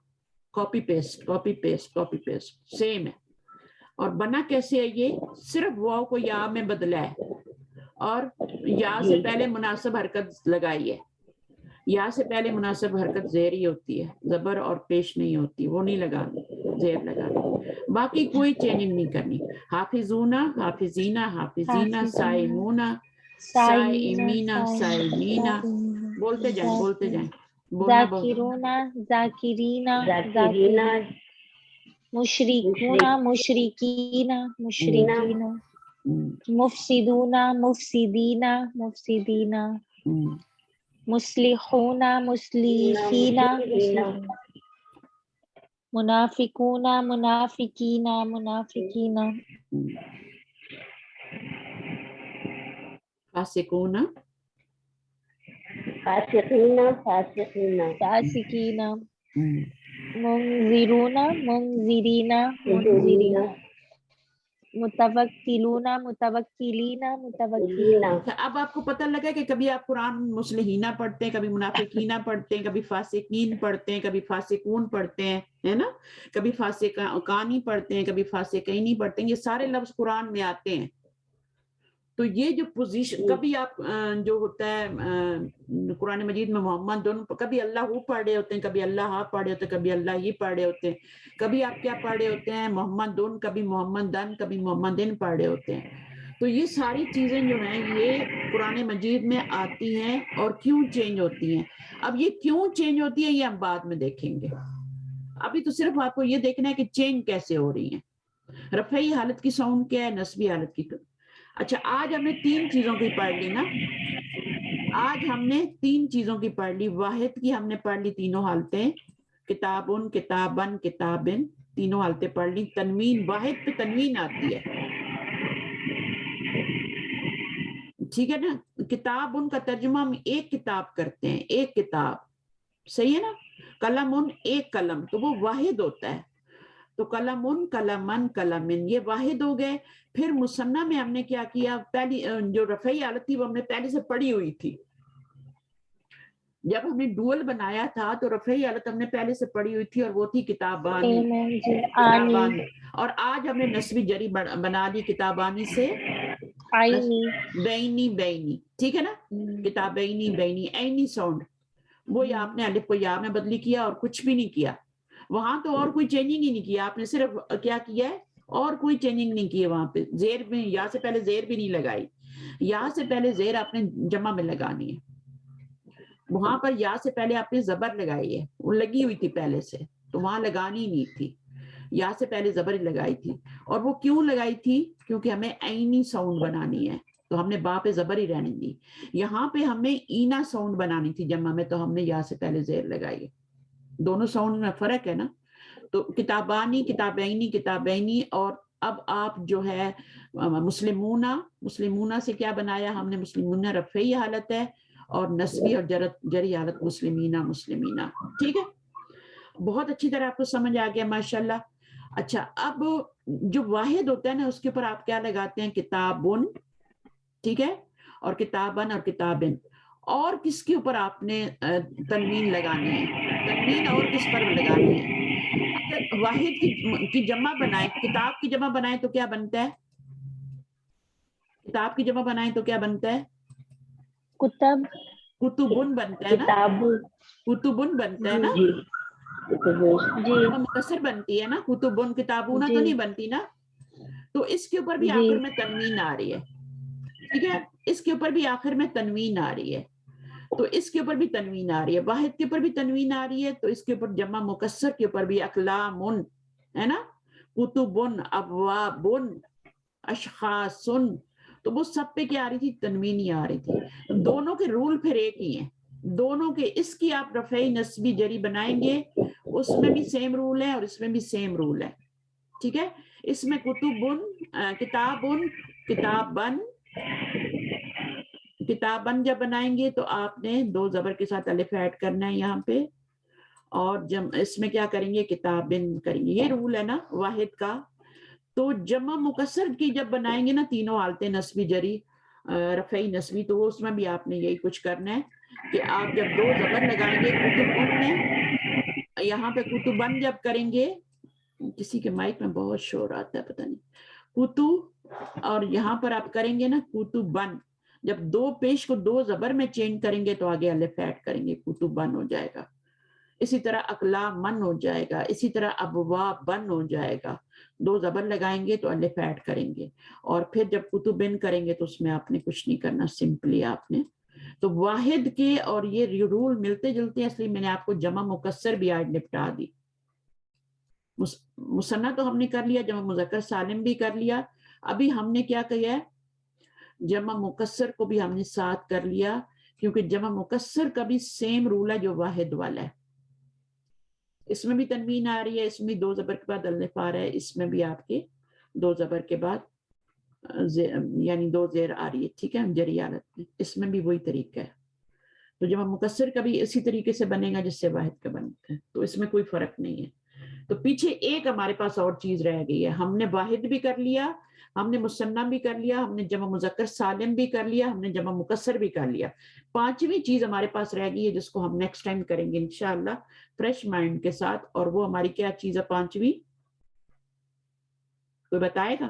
copy paste copy paste copy paste same ہے. اور بنا کیسے ہے؟ یہ صرف واو کو یا میں بدلا ہے، اور یا سے پہلے مناسب حرکت لگائی ہے. یا سے پہلے مناسب حرکت زیر ہی ہوتی ہے، زبر اور پیش نہیں ہوتی، وہ نہیں لگانی، زیر لگانی. باقی کوئی چینجنگ نہیں کرنی. حافظون حافظینہ حافظینہ، سائمون سائمینہ سائمینہ. بولتے جائیں بولتے جائیں، بولنا بہت. ذاکرون ذاکرین ذاکرینہ، مشرکون مشرکین مشرکین، مفسدون مفسدین مفسدین، مصلحون مصلحین مصلحین، منافقون منافقین منافقین، فاسقون فاسقین فاسقین، فاسقین، منذرون منذرین منذرین، متوکلون متوکلین متوکلین. اب آپ کو پتہ لگا کہ کبھی آپ قرآن مصلحینہ پڑھتے ہیں، کبھی منافقینہ پڑھتے ہیں، کبھی فاسقین پڑھتے ہیں، کبھی فاسقون پڑھتے ہیں، ہے نا، کبھی فاسقانی پڑھتے ہیں، کبھی فاسقینی پڑھتے ہیں. یہ سارے لفظ قرآن میں آتے ہیں. تو یہ جو پوزیشن کبھی آپ جو ہوتا ہے قرآن مجید میں محمد دونوں کبھی اللہ پڑھ رہے ہوتے ہیں، کبھی اللہ پڑھ رہے ہوتے ہیں، کبھی اللہ ہی پڑھ رہے ہوتے ہیں، کبھی آپ کیا پڑھ رہے ہوتے ہیں محمد دون، کبھی محمد دن، کبھی محمد دن پڑھ رہے ہوتے ہیں. تو یہ ساری چیزیں جو ہیں یہ قرآن مجید میں آتی ہیں اور کیوں چینج ہوتی ہیں. اب یہ کیوں چینج ہوتی ہے یہ ہم بعد میں دیکھیں گے. ابھی تو صرف آپ کو یہ دیکھنا ہے کہ چینج کیسے ہو رہی ہیں. رفعی حالت کی ساؤنڈ کیا ہے، نصبی حالت کی. اچھا آج ہم نے 3 چیزوں کی پڑھ لی نا، آج ہم نے 3 چیزوں کی پڑھ لی. واحد کی ہم نے پڑھ لی تینوں حالتیں، کتابن، کتابن، کتابن، تینوں حالتیں پڑھ لی. تنوین، واحد پہ تنوین آتی ہے، ٹھیک ہے نا. کتاب ان کا ترجمہ ہم ایک کتاب کرتے ہیں، ایک کتاب، صحیح ہے نا. قلم ان ایک قلم، تو وہ واحد ہوتا ہے. تو قلم ان، قلمن، قلمن، یہ واحد ہو گئے. پھر مثنیٰ میں ہم نے کیا کیا، پہلی جو رفعی حالت تھی وہ ہم نے پہلے سے پڑھی ہوئی تھی. جب ہم نے ڈوئل بنایا تھا تو رفعی حالت ہم نے پہلے سے پڑھی ہوئی تھی اور وہ تھی کتابانی، کتابانی. اور آج ہم نے نسبی جری بنا لی کتابانی سے بینی، بینی، ٹھیک ہے نا. کتابینی، بینی، اینی ساؤنڈ وہ آپ نے الف کو یا میں بدلی کیا اور کچھ بھی نہیں کیا وہاں. تو اور کوئی چینجنگ ہی نہیں کیا آپ نے، صرف کیا کیا ہے، اور کوئی چینجنگ نہیں کی ہے وہاں پہ. زیر میں یا سے پہلے زیر بھی نہیں لگائی، یا سے پہلے زیر آپ نے جمع میں لگانی ہے. وہاں پر یا سے پہلے آپ نے زبر لگائی ہے، وہ لگی ہوئی تھی پہلے سے، تو وہاں لگانی نہیں تھی. یا سے پہلے زبر لگائی تھی. اور وہ کیوں لگائی تھی؟ کیونکہ ہمیں عینی ساؤنڈ بنانی ہے، تو ہم نے با پہ زبر ہی رہنے دی. یہاں پہ ہمیں اینا ساؤنڈ بنانی تھی جمع میں، تو ہم نے یا سے پہلے زیر لگائی ہے. دونوں ساؤنڈ میں فرق ہے نا. تو کتابانی، کتابینی، کتابینی. اور اب آپ جو ہے مسلمونہ، مسلمونہ سے کیا بنایا ہم نے، مسلمونہ رفعی حالت ہے اور نسبی اور جری حالت مسلمینہ، مسلمینہ. ٹھیک ہے، بہت اچھی طرح آپ کو سمجھ آ گیا ماشاءاللہ. اچھا اب جو واحد ہوتا ہے نا اس کے اوپر آپ کیا لگاتے ہیں، کتابن، ٹھیک ہے، اور کتابن اور کتابن. اور کس کے اوپر آپ نے تنوین لگانی ہے، تنوین اور کس پر لگانی ہے. اگر واحد کی جمع بنائیں، کتاب کی جمع بنائیں تو کیا بنتا ہے، کتاب کی جمع بنائیں تو کیا بنتا ہے، کتب، کتبن بنتا ہے نا، کتاب، کتبن بنتا ہے نا. جی جمع مکسر بنتی ہے نا، کتبن، کتابونہ تو نہیں بنتی نا. تو اس کے اوپر بھی آخر میں تنوین آ رہی ہے، ٹھیک ہے، اس کے اوپر بھی آخر میں تنوین آ رہی ہے. تو اس کے اوپر بھی تنوین آ رہی ہے، واحد کے اوپر بھی تنوین آ رہی ہے. تو اس کے اوپر جمع مکسر کے اوپر بھی اقلامن ہے نا، کتبن، ابوابن، اشخاصن. تو وہ سب پہ کیا آ رہی تھی، تنوین ہی آ رہی تھی. دونوں کے رول پھر ایک ہی ہیں، دونوں کے. اس کی آپ رفعی نسبی جری بنائیں گے اس میں بھی سیم رول ہے اور اس میں بھی سیم رول ہے، ٹھیک ہے. اس میں کتبن، کتابن، کتابن، کتابن جب بنائیں گے تو آپ نے 2 زبر کے ساتھ الف ایڈ کرنا ہے یہاں پہ. اور جب اس میں کیا کریں گے، کتابن کریں گے. یہ رول ہے نا واحد کا. تو جمع مکسر کی جب بنائیں گے نا تینوں حالتیں، نسبی جری رفعی نسبی، تو اس میں بھی آپ نے یہی کچھ کرنا ہے کہ آپ جب 2 زبر لگائیں گے کتبن میں، یہاں پہ کتبن جب کریں گے، کسی کے مائک میں بہت شور آتا ہے پتہ نہیں، کتب، اور یہاں پر آپ کریں گے نا کتبن. جب 2 پیش کو 2 زبر میں چینج کریں گے تو آگے الف ایڈ کریں گے، کتبن ہو جائے گا. اسی طرح اقلامن ہو جائے گا، اسی طرح ابوابن ہو جائے گا. 2 زبر لگائیں گے تو الف ایڈ کریں گے. اور پھر جب کتبن کریں گے تو اس میں آپ نے کچھ نہیں کرنا، سمپلی آپ نے. تو واحد کے اور یہ رول ملتے جلتے ہیں، اس لیے میں نے آپ کو جمع مکسر بھی آج نپٹا دی. مثنیٰ تو ہم نے کر لیا، جمع مذکر سالم بھی کر لیا. ابھی ہم نے کیا کیا ہے، جمع مکسر کو بھی ہم نے ساتھ کر لیا، کیونکہ جمع مکسر کا بھی سیم رول ہے جو واحد والا ہے. اس میں بھی تنوین آ رہی ہے، اس میں 2 زبر کے بعد الف آ رہا ہے، اس میں بھی آپ کے 2 زبر کے بعد یعنی 2 زیر آ رہی ہے، ٹھیک ہے، جری حالت میں. اس میں بھی وہی طریقہ ہے. تو جمع مکسر کا بھی اسی طریقے سے بنے گا جس سے واحد کا بنتا ہے، تو اس میں کوئی فرق نہیں ہے. تو پیچھے ایک ہمارے پاس اور چیز رہ گئی ہے. ہم نے واحد بھی کر لیا، ہم نے مثنیٰ بھی کر لیا، ہم نے جمع مذکر سالم بھی کر لیا، ہم نے جمع مکسر بھی کر لیا. 5ویں چیز ہمارے پاس رہ گئی ہے جس کو ہم نیکسٹ ٹائم کریں گے انشاءاللہ فریش مائنڈ کے ساتھ. اور وہ ہماری کیا چیز ہے 5ویں، کوئی بتائے گا؟